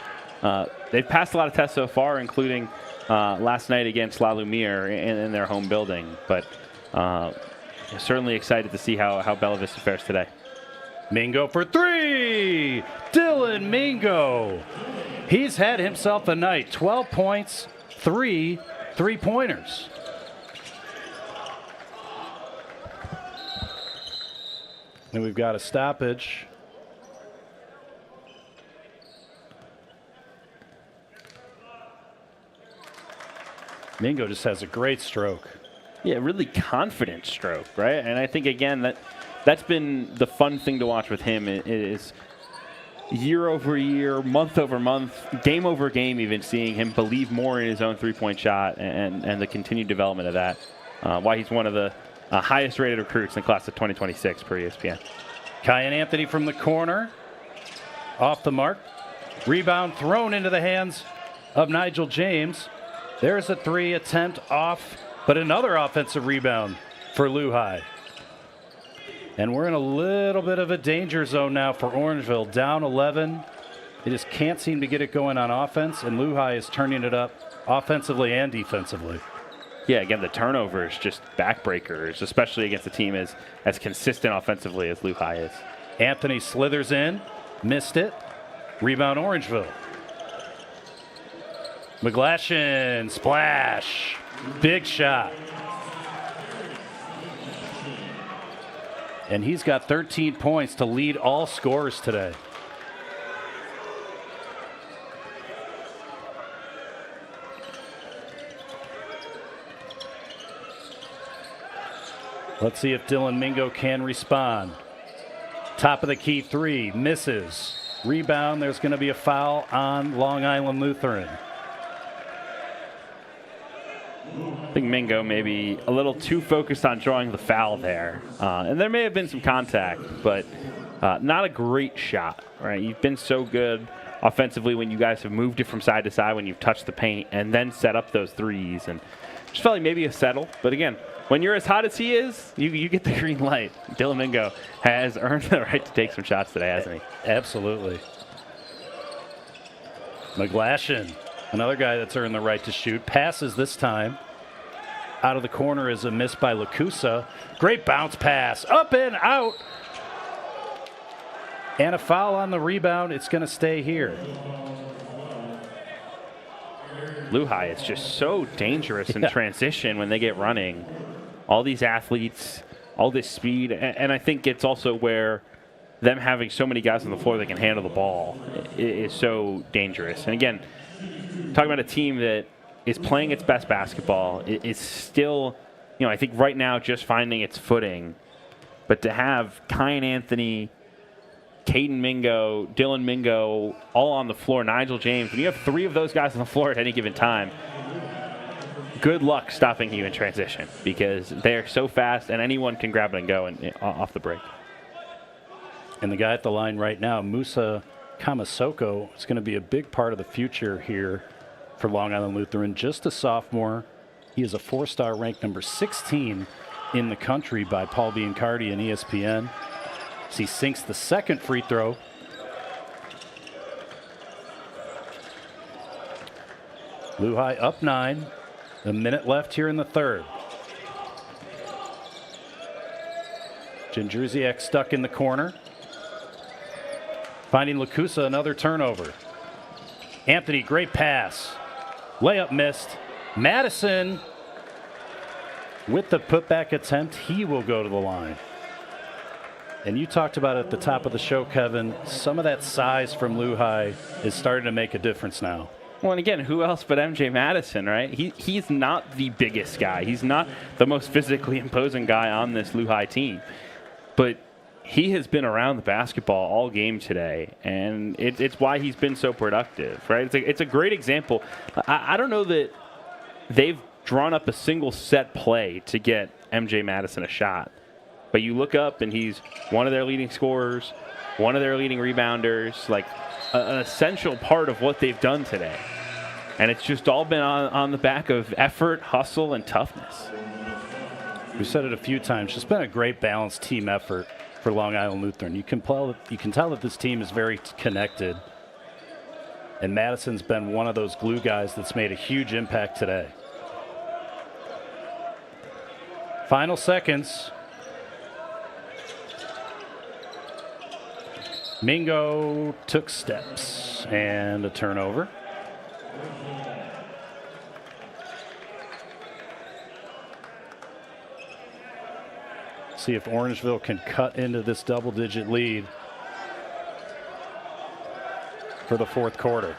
They've passed a lot of tests so far, including last night against La Lumiere in their home building. But certainly excited to see how Bella Vista fares today. Mingo for 3! Dylan Mingo! He's had himself a night. 12 points, 3 3-pointers. And we've got a stoppage. Mingo just has a great stroke. Yeah, really confident stroke, right? And I think, again, that's been the fun thing to watch with him is year over year, month over month, game over game, even seeing him believe more in his own three-point shot and the continued development of that. Why he's one of the highest rated recruits in the class of 2026 per ESPN. Cayenne Anthony from the corner. Off the mark. Rebound thrown into the hands of Nigel James. There's a 3 attempt off, but another offensive rebound for Lehigh. And we're in a little bit of a danger zone now for Orangeville. Down 11. They just can't seem to get it going on offense, and Lehigh is turning it up offensively and defensively. Yeah, again, the turnovers, just backbreakers, especially against a team as consistent offensively as Lehigh is. Anthony slithers in, missed it. Rebound Orangeville. McGlashan, splash. Big shot. And he's got 13 points to lead all scorers today. Let's see if Dylan Mingo can respond. Top of the key 3, misses. Rebound, there's going to be a foul on Long Island Lutheran. I think Mingo may be a little too focused on drawing the foul there. And there may have been some contact, but not a great shot, right? You've been so good offensively when you guys have moved it from side to side when you've touched the paint and then set up those threes. And just felt like maybe a settle. But again, when you're as hot as he is, you get the green light. Dylan Mingo has earned the right to take some shots today, hasn't he? Absolutely. McGlashan, another guy that's earned the right to shoot. Passes this time. Out of the corner is a miss by Lacusa. Great bounce pass. Up and out. And a foul on the rebound. It's going to stay here. Lehigh is just so dangerous in transition when they get running. All these athletes, all this speed, and I think it's also where them having so many guys on the floor that can handle the ball is so dangerous. And again, talking about a team that is playing its best basketball, is still, I think right now just finding its footing. But to have Kyan Anthony, Caden Mingo, Dylan Mingo all on the floor, Nigel James, when you have 3 of those guys on the floor at any given time, good luck stopping you in transition because they're so fast and anyone can grab it and go off the break. And the guy at the line right now, Musa Kamasoko, is going to be a big part of the future here for Long Island Lutheran. Just a sophomore. He is a 4-star ranked number 16 in the country by Paul Biancardi and ESPN. As he sinks the second free throw. Lehigh up 9. A minute left here in the third. Jędrzejczyk stuck in the corner. Finding Lacusa, another turnover. Anthony, great pass. Layup missed. Madison with the putback attempt. He will go to the line. And you talked about at the top of the show, Kevin, some of that size from Lehigh is starting to make a difference now. Well, and again, who else but MJ Madison, right? He's not the biggest guy. He's not the most physically imposing guy on this Lehigh team. But he has been around the basketball all game today, and it's why he's been so productive, right? It's a great example. I don't know that they've drawn up a single set play to get MJ Madison a shot. But you look up, and he's one of their leading scorers, one of their leading rebounders, like an essential part of what they've done today. And it's just all been on the back of effort, hustle, and toughness. We've said it a few times. It's been a great balanced team effort for Long Island Lutheran. You can tell that this team is very connected. And Madison's been one of those glue guys that's made a huge impact today. Final seconds. Mingo took steps and a turnover. See if Orangeville can cut into this double-digit lead for the fourth quarter.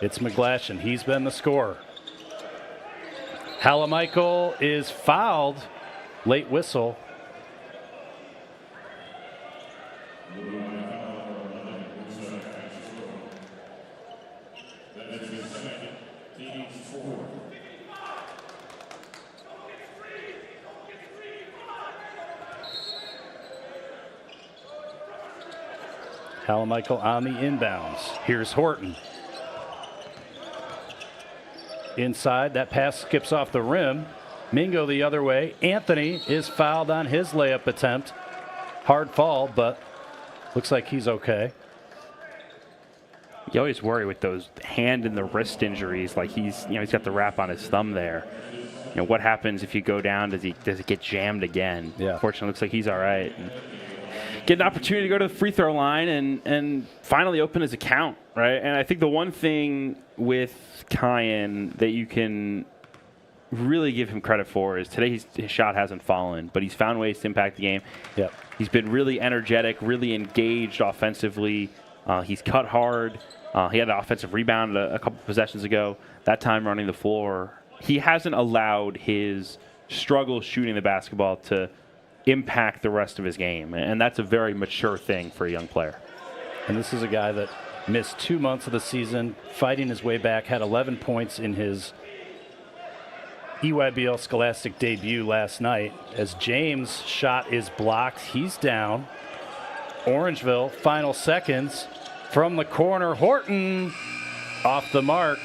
It's McGlashan. He's been the scorer. Halamichael is fouled. Late whistle. Halamichael on the inbounds. Here's Horton. inside. That pass skips off the rim. Mingo the other way. Anthony is fouled on his layup attempt. Hard fall, but looks like he's okay. You always worry with those hand and the wrist injuries. Like he's got the wrap on his thumb there. What happens if you go down? Does it get jammed again? Yeah. Fortunately, looks like he's all right. And get an opportunity to go to the free throw line and finally open his account, right? And I think the one thing with Kyan that you can really give him credit for is today his shot hasn't fallen, but he's found ways to impact the game. Yep. He's been really energetic, really engaged offensively. He's cut hard. He had an offensive rebound a couple possessions ago, that time running the floor. He hasn't allowed his struggle shooting the basketball to impact the rest of his game, and that's a very mature thing for a young player. And this is a guy that missed 2 months of the season, fighting his way back, had 11 points in his EYBL Scholastic debut last night. As James' shot is blocked, he's down. Orangeville, final seconds from the corner. Horton off the mark.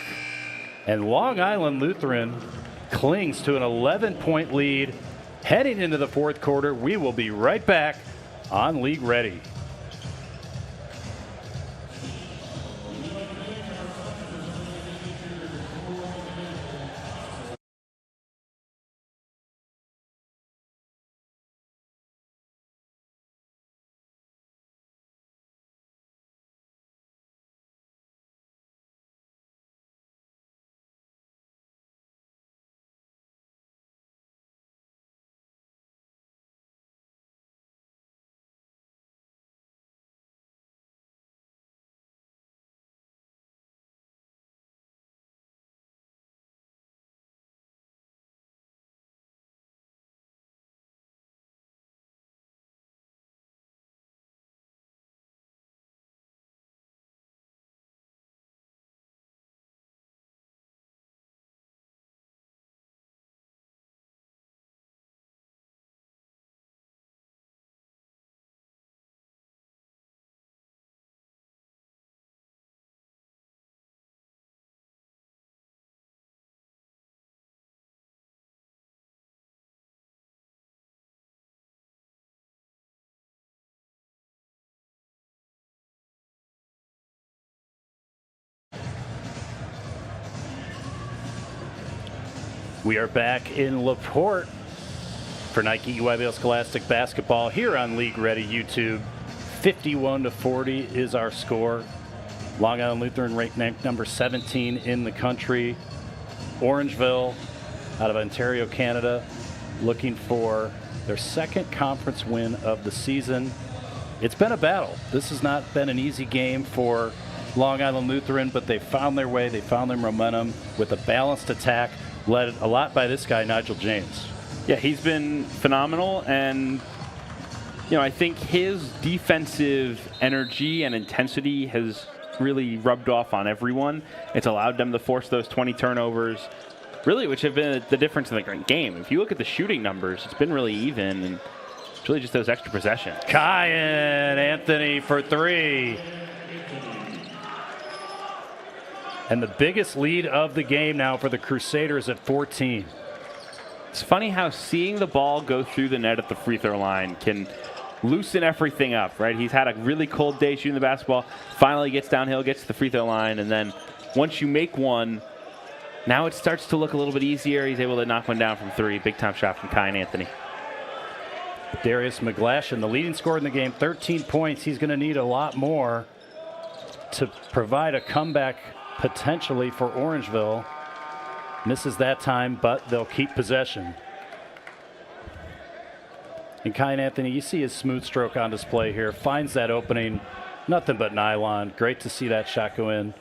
And Long Island Lutheran clings to an 11-point lead heading into the fourth quarter. We will be right back on League Ready. We are back in LaPorte for Nike EYBL Scholastic basketball here on League Ready YouTube. 51-40 is our score. Long Island Lutheran ranked number 17 in the country. Orangeville out of Ontario, Canada, looking for their second conference win of the season. It's been a battle. This has not been an easy game for Long Island Lutheran, but they found their way. They found their momentum with a balanced attack, led a lot by this guy, Nigel James. Yeah, he's been phenomenal, and I think his defensive energy and intensity has really rubbed off on everyone. It's allowed them to force those 20 turnovers, really, which have been the difference in the game. If you look at the shooting numbers, it's been really even, and it's really just those extra possessions. Kyan Anthony for three. And the biggest lead of the game now for the Crusaders at 14. It's funny how seeing the ball go through the net at the free throw line can loosen everything up, right? He's had a really cold day shooting the basketball, finally gets downhill, gets to the free throw line, and then once you make one, now it starts to look a little bit easier. He's able to knock one down from three. Big time shot from Kyan Anthony. Darius McGlashan, the leading scorer in the game, 13 points. He's going to need a lot more to provide a comeback potentially for Orangeville. Misses that time, but they'll keep possession. And Kyan Anthony, you see his smooth stroke on display here. Finds that opening, nothing but nylon. Great to see that shot go in.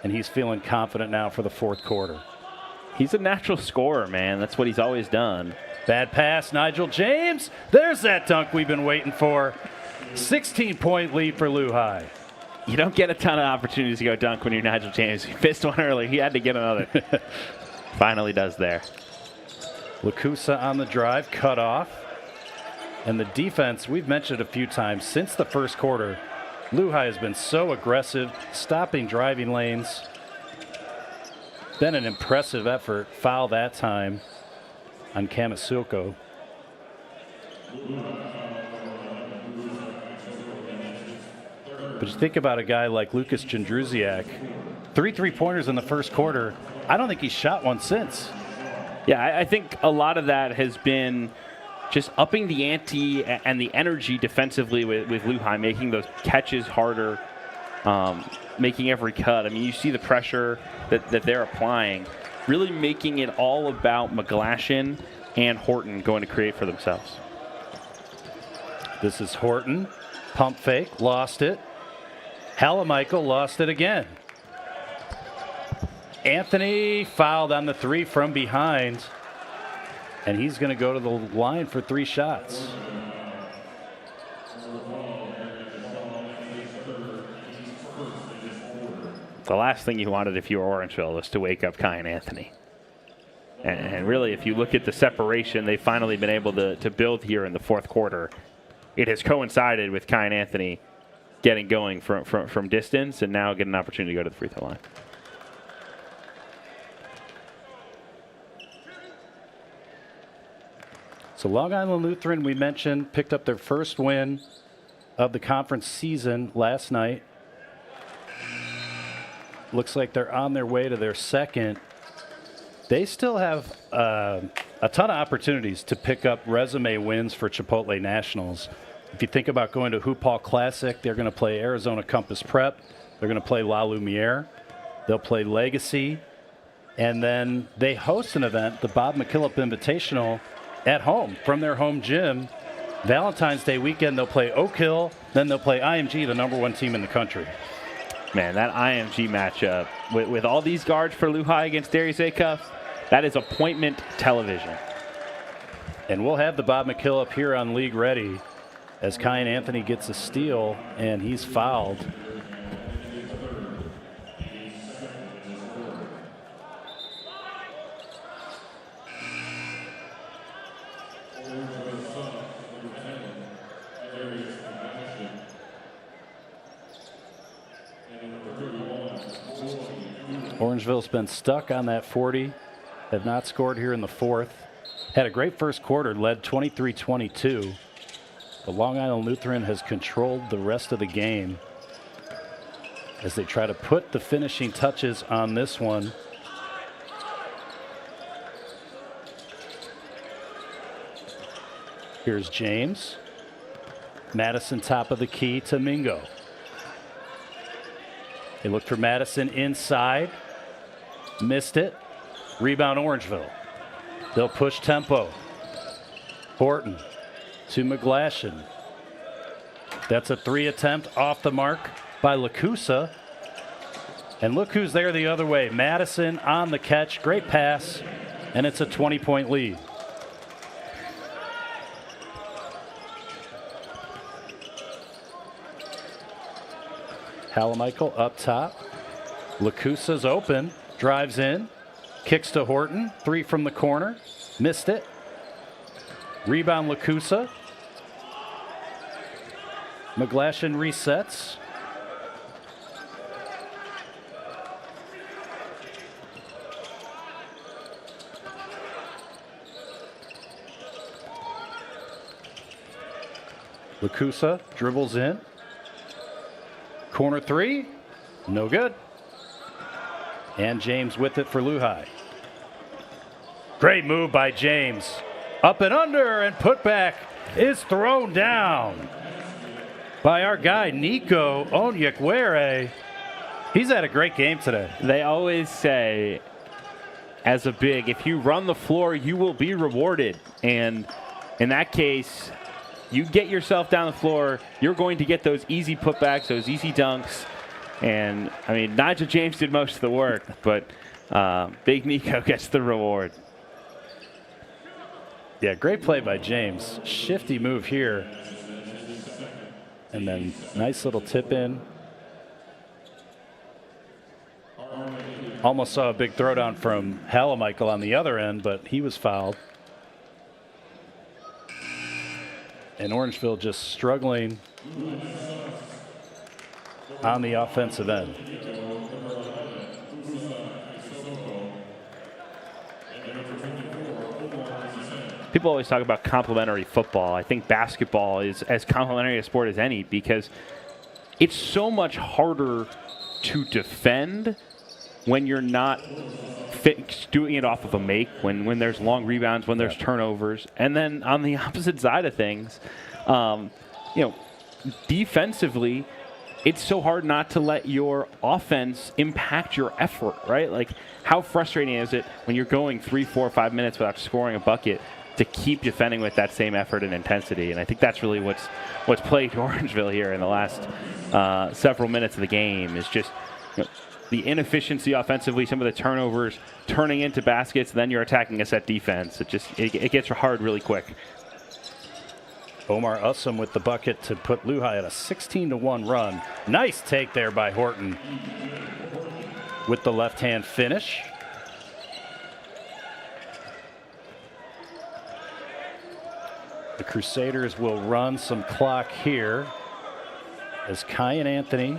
And he's feeling confident now for the fourth quarter. He's a natural scorer, man. That's what he's always done. Bad pass, Nigel James. There's that dunk we've been waiting for. 16-point lead for Lehigh. You don't get a ton of opportunities to go dunk when you're Nigel James. He missed one early. He had to get another. Finally does there. Lacusa on the drive, cut off. And the defense, we've mentioned a few times, since the first quarter, Lehigh has been so aggressive, stopping driving lanes. Been an impressive effort. Foul that time on Kamisulko. But you think about a guy like Lucas Jędrusiak, 3 3-pointers in the first quarter. I don't think he's shot one since. Yeah, I think a lot of that has been just upping the ante and the energy defensively with Lehigh, making those catches harder, making every cut. I mean, you see the pressure that they're applying, really making it all about McGlashan and Horton going to create for themselves. This is Horton. Pump fake, lost it. Halamichael lost it again. Anthony fouled on the 3 from behind, and he's going to go to the line for 3 shots. The last thing you wanted if you were Orangeville was to wake up Kai and Anthony. And really, if you look at the separation they've finally been able to build here in the fourth quarter, it has coincided with Kai and Anthony getting going from distance and now get an opportunity to go to the free throw line. So Long Island Lutheran, we mentioned, picked up their first win of the conference season last night. Looks like they're on their way to their second. They still have a ton of opportunities to pick up resume wins for Chipotle Nationals. If you think about going to Hoop Hall Classic, they're going to play Arizona Compass Prep. They're going to play La Lumiere. They'll play Legacy. And then they host an event, the Bob McKillop Invitational, at home from their home gym. Valentine's Day weekend, they'll play Oak Hill. Then they'll play IMG, the #1 team in the country. Man, that IMG matchup with all these guards for Lehigh against Darius Acuff, that is appointment television. And we'll have the Bob McKillop here on League Ready as Kai and Anthony gets a steal, and he's fouled. Orangeville's been stuck on that 40, have not scored here in the fourth. Had a great first quarter, led 23-22. The Long Island Lutheran has controlled the rest of the game as they try to put the finishing touches on this one. Here's James. Madison top of the key to Mingo. They look for Madison inside. Missed it. Rebound Orangeville. They'll push tempo. Horton to McGlashan. That's a 3 attempt off the mark by Lacusa. And look who's there the other way. Madison on the catch. Great pass. And it's a 20-point lead. Halamichael up top. Lacusa's open. Drives in. Kicks to Horton. 3 from the corner. Missed it. Rebound Lacusa. McGlashan resets. Lacusa dribbles in. Corner 3. No good. And James with it for Lehigh. Great move by James. Up and under, and putback is thrown down by our guy, Nico Onyekwere. He's had a great game today. They always say, as a big, if you run the floor, you will be rewarded. And in that case, you get yourself down the floor, you're going to get those easy putbacks, those easy dunks. And, I mean, Nigel James did most of the work, but Big Nico gets the reward. Yeah, great play by James. Shifty move here. And then nice little tip in. Almost saw a big throwdown from Halamichael on the other end, but he was fouled. And Orangeville just struggling on the offensive end. people always talk about complementary football. I think basketball is as complementary a sport as any because it's so much harder to defend when you're not doing it off of a make, when there's long rebounds, when there's turnovers. And then on the opposite side of things, defensively, it's so hard not to let your offense impact your effort, right? Like, how frustrating is it when you're going 3, 4, 5 minutes without scoring a bucket to keep defending with that same effort and intensity? And I think that's really what's plagued Orangeville here in the last several minutes of the game is just the inefficiency offensively, some of the turnovers turning into baskets, then you're attacking a set defense. It gets hard really quick. Omar Ussum with the bucket to put Lehigh at a 16-1 run. Nice take there by Horton with the left-hand finish. The Crusaders will run some clock here as Kyan Anthony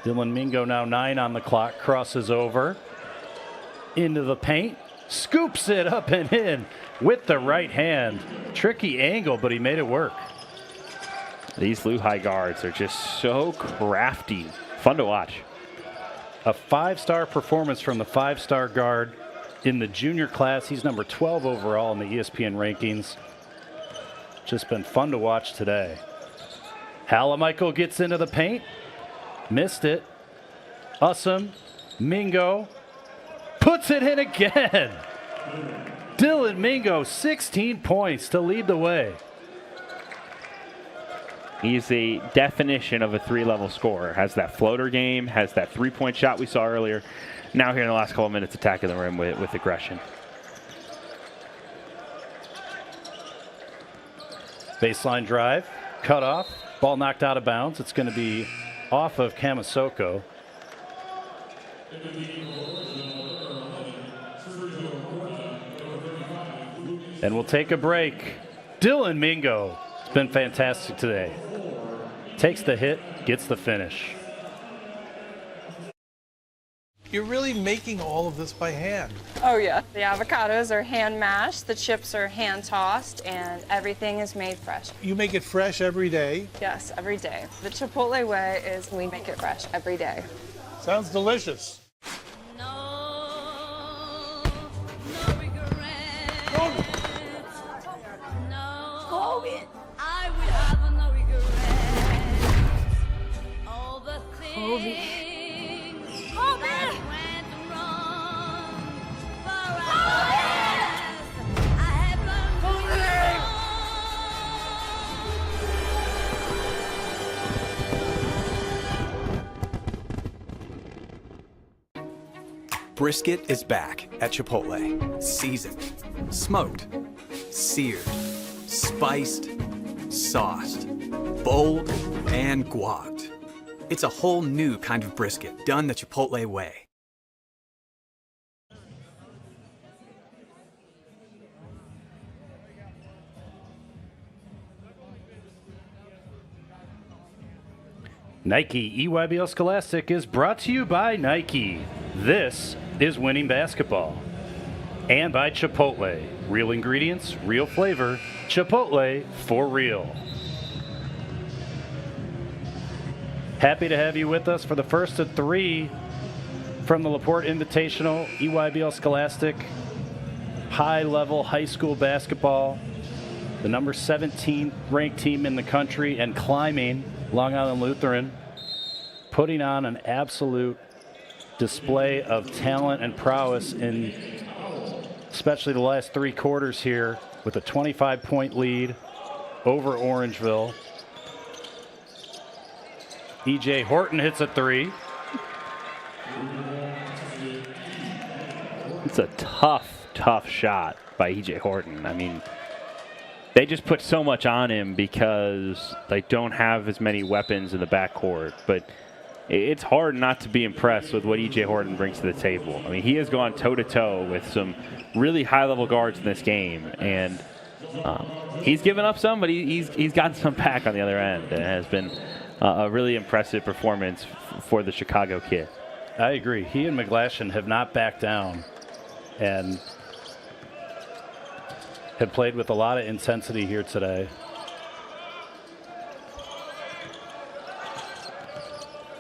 Dylan Mingo now 9 on the clock, crosses over into the paint, scoops it up and in with the right hand. Tricky angle, but he made it work. These Lehigh guards are just so crafty. Fun to watch. A 5-star performance from the 5-star guard in the junior class. He's number 12 overall in the ESPN rankings. Just been fun to watch today. Halamichael gets into the paint. Missed it. Ussum, Mingo, puts it in again. Dylan Mingo, 16 points to lead the way. He's the definition of a 3-level scorer. Has that floater game, has that 3-point shot we saw earlier. Now here in the last couple of minutes attacking the rim with aggression. Baseline drive, cut off, ball knocked out of bounds. It's going to be off of Kamasoko. And we'll take a break. Dylan Mingo has been fantastic today. Takes the hit, gets the finish. You're really making all of this by hand. Oh yeah. The avocados are hand mashed, the chips are hand tossed, and everything is made fresh. You make it fresh every day. Yes, every day. The Chipotle way is we make it fresh every day. Sounds delicious. Brisket is back at Chipotle. Seasoned, smoked, seared, spiced, sauced, bold, and guacced. It's a whole new kind of brisket done the Chipotle way. Nike EYBL Scholastic is brought to you by Nike. This is winning basketball. And by Chipotle. Real ingredients, real flavor. Chipotle for real. Happy to have you with us for the first of 3 from the LaPorte Invitational, EYBL Scholastic, high-level high school basketball. The number 17 ranked team in the country and climbing, Long Island Lutheran, putting on an absolute display of talent and prowess in especially the last 3 quarters here with a 25-point lead over Orangeville. E.J. Horton hits a 3. It's a tough shot by E.J. Horton. I mean, they just put so much on him because they don't have as many weapons in the backcourt. But it's hard not to be impressed with what E.J. Horton brings to the table. I mean, he has gone toe-to-toe with some really high-level guards in this game. And he's given up some, but he's gotten some back on the other end. And it has been a really impressive performance for the Chicago kid. I agree. He and McGlashan have not backed down and have played with a lot of intensity here today.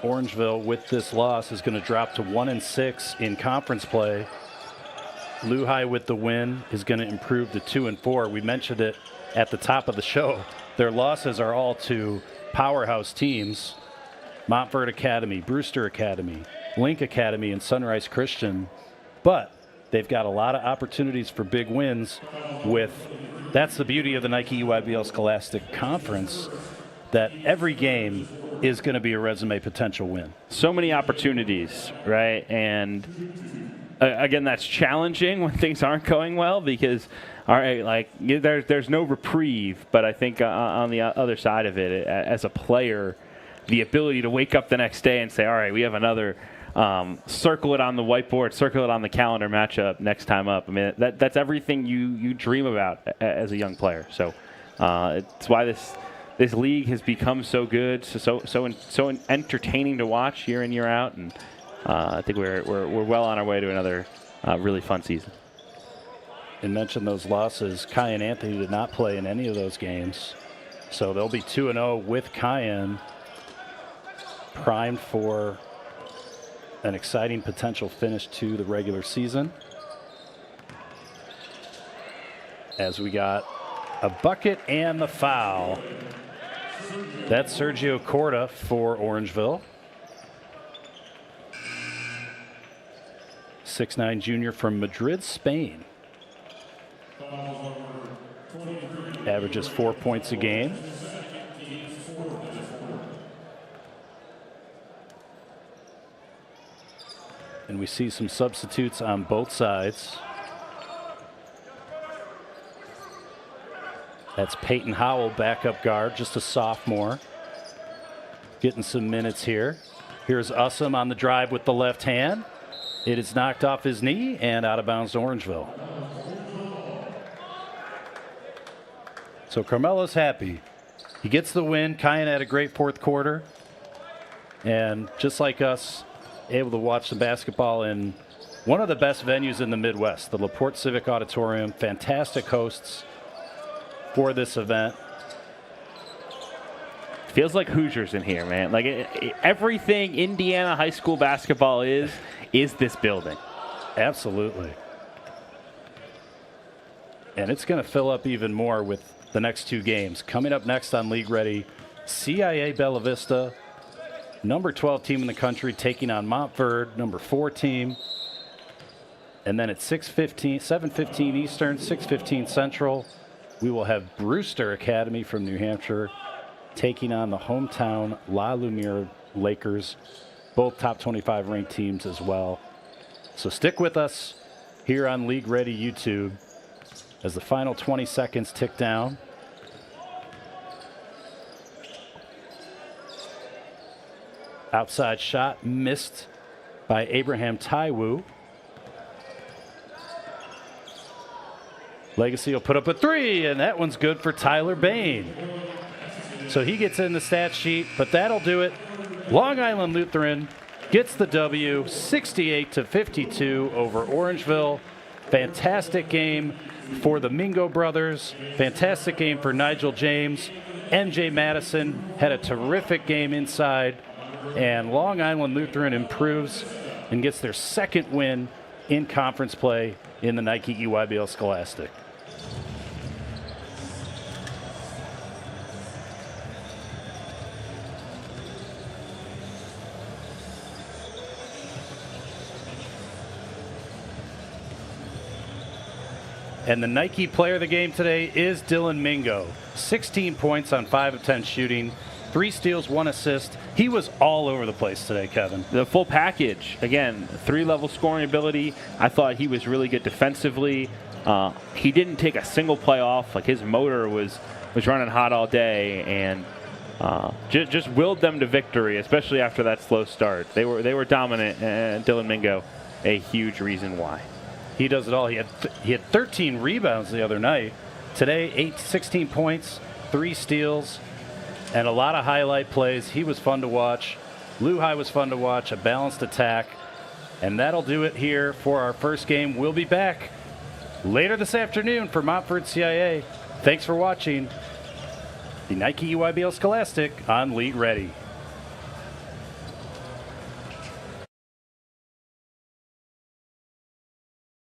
Orangeville, with this loss, is going to drop to 1-6 in conference play. Lehigh, with the win, is going to improve to 2-4. We mentioned it at the top of the show. Their losses are all to powerhouse teams: Montverde Academy, Brewster Academy, Link Academy, and Sunrise Christian. But they've got a lot of opportunities for big wins. That's the beauty of the Nike EYBL Scholastic Conference, that every game is going to be a resume potential win. So many opportunities, right? And again, that's challenging when things aren't going well, because, all right, like there's no reprieve. But I think on the other side of it, as a player, the ability to wake up the next day and say, all right, we have another circle it on the whiteboard, circle it on the calendar matchup next time up. I mean, that's everything you dream about as a young player. So it's why this league has become so good, so entertaining to watch year in, year out, and I think we're well on our way to another really fun season. And mention those losses. Kyan Anthony did not play in any of those games, so they'll be 2-0 with Kyan, primed for an exciting potential finish to the regular season. As we got a bucket and the foul. That's Sergio Corda for Orangeville. 6'9" junior from Madrid, Spain. Averages 4 points a game. And we see some substitutes on both sides. That's Peyton Howell, backup guard, just a sophomore, getting some minutes here. Here's Ussum on the drive with the left hand. It is knocked off his knee and out of bounds to Orangeville. So Carmelo's happy. He gets the win. Kyan had a great fourth quarter. And just like us, able to watch the basketball in one of the best venues in the Midwest, the LaPorte Civic Auditorium. Fantastic hosts for this event. Feels like Hoosiers in here, man. Like everything Indiana high school basketball is this building. Absolutely. And it's going to fill up even more with the next two games. Coming up next on League Ready, CIA Bella Vista, number 12 team in the country, taking on Montverde, number 4 team. And then at 7:15 Eastern, 6:15 Central, we will have Brewster Academy from New Hampshire taking on the hometown La Lumiere Lakers, both top 25 ranked teams as well. So stick with us here on League Ready YouTube as the final 20 seconds tick down. Outside shot missed by Abraham Taiwu. Legacy will put up a 3, and that one's good for Tyler Bain. So he gets in the stat sheet, but that'll do it. Long Island Lutheran gets the W, 68-52 over Orangeville. Fantastic game for the Mingo brothers. Fantastic game for Nigel James. MJ Madison had a terrific game inside. And Long Island Lutheran improves and gets their second win in conference play in the Nike EYBL Scholastic. And the Nike player of the game today is Dylan Mingo. 16 points on 5 of 10 shooting, 3 steals, 1 assist. He was all over the place today, Kevin. The full package. Again, 3-level scoring ability. I thought he was really good defensively. He didn't take a single play off. Like, his motor was running hot all day, and just willed them to victory, especially after that slow start. They were dominant, and Dylan Mingo, a huge reason why. He does it all. He had 13 rebounds the other night. Today, 16 points, 3 steals, and a lot of highlight plays. He was fun to watch. Lehigh was fun to watch, a balanced attack. And that'll do it here for our first game. We'll be back later this afternoon for Montford CIA. Thanks for watching the Nike EYBL Scholastic on League Ready.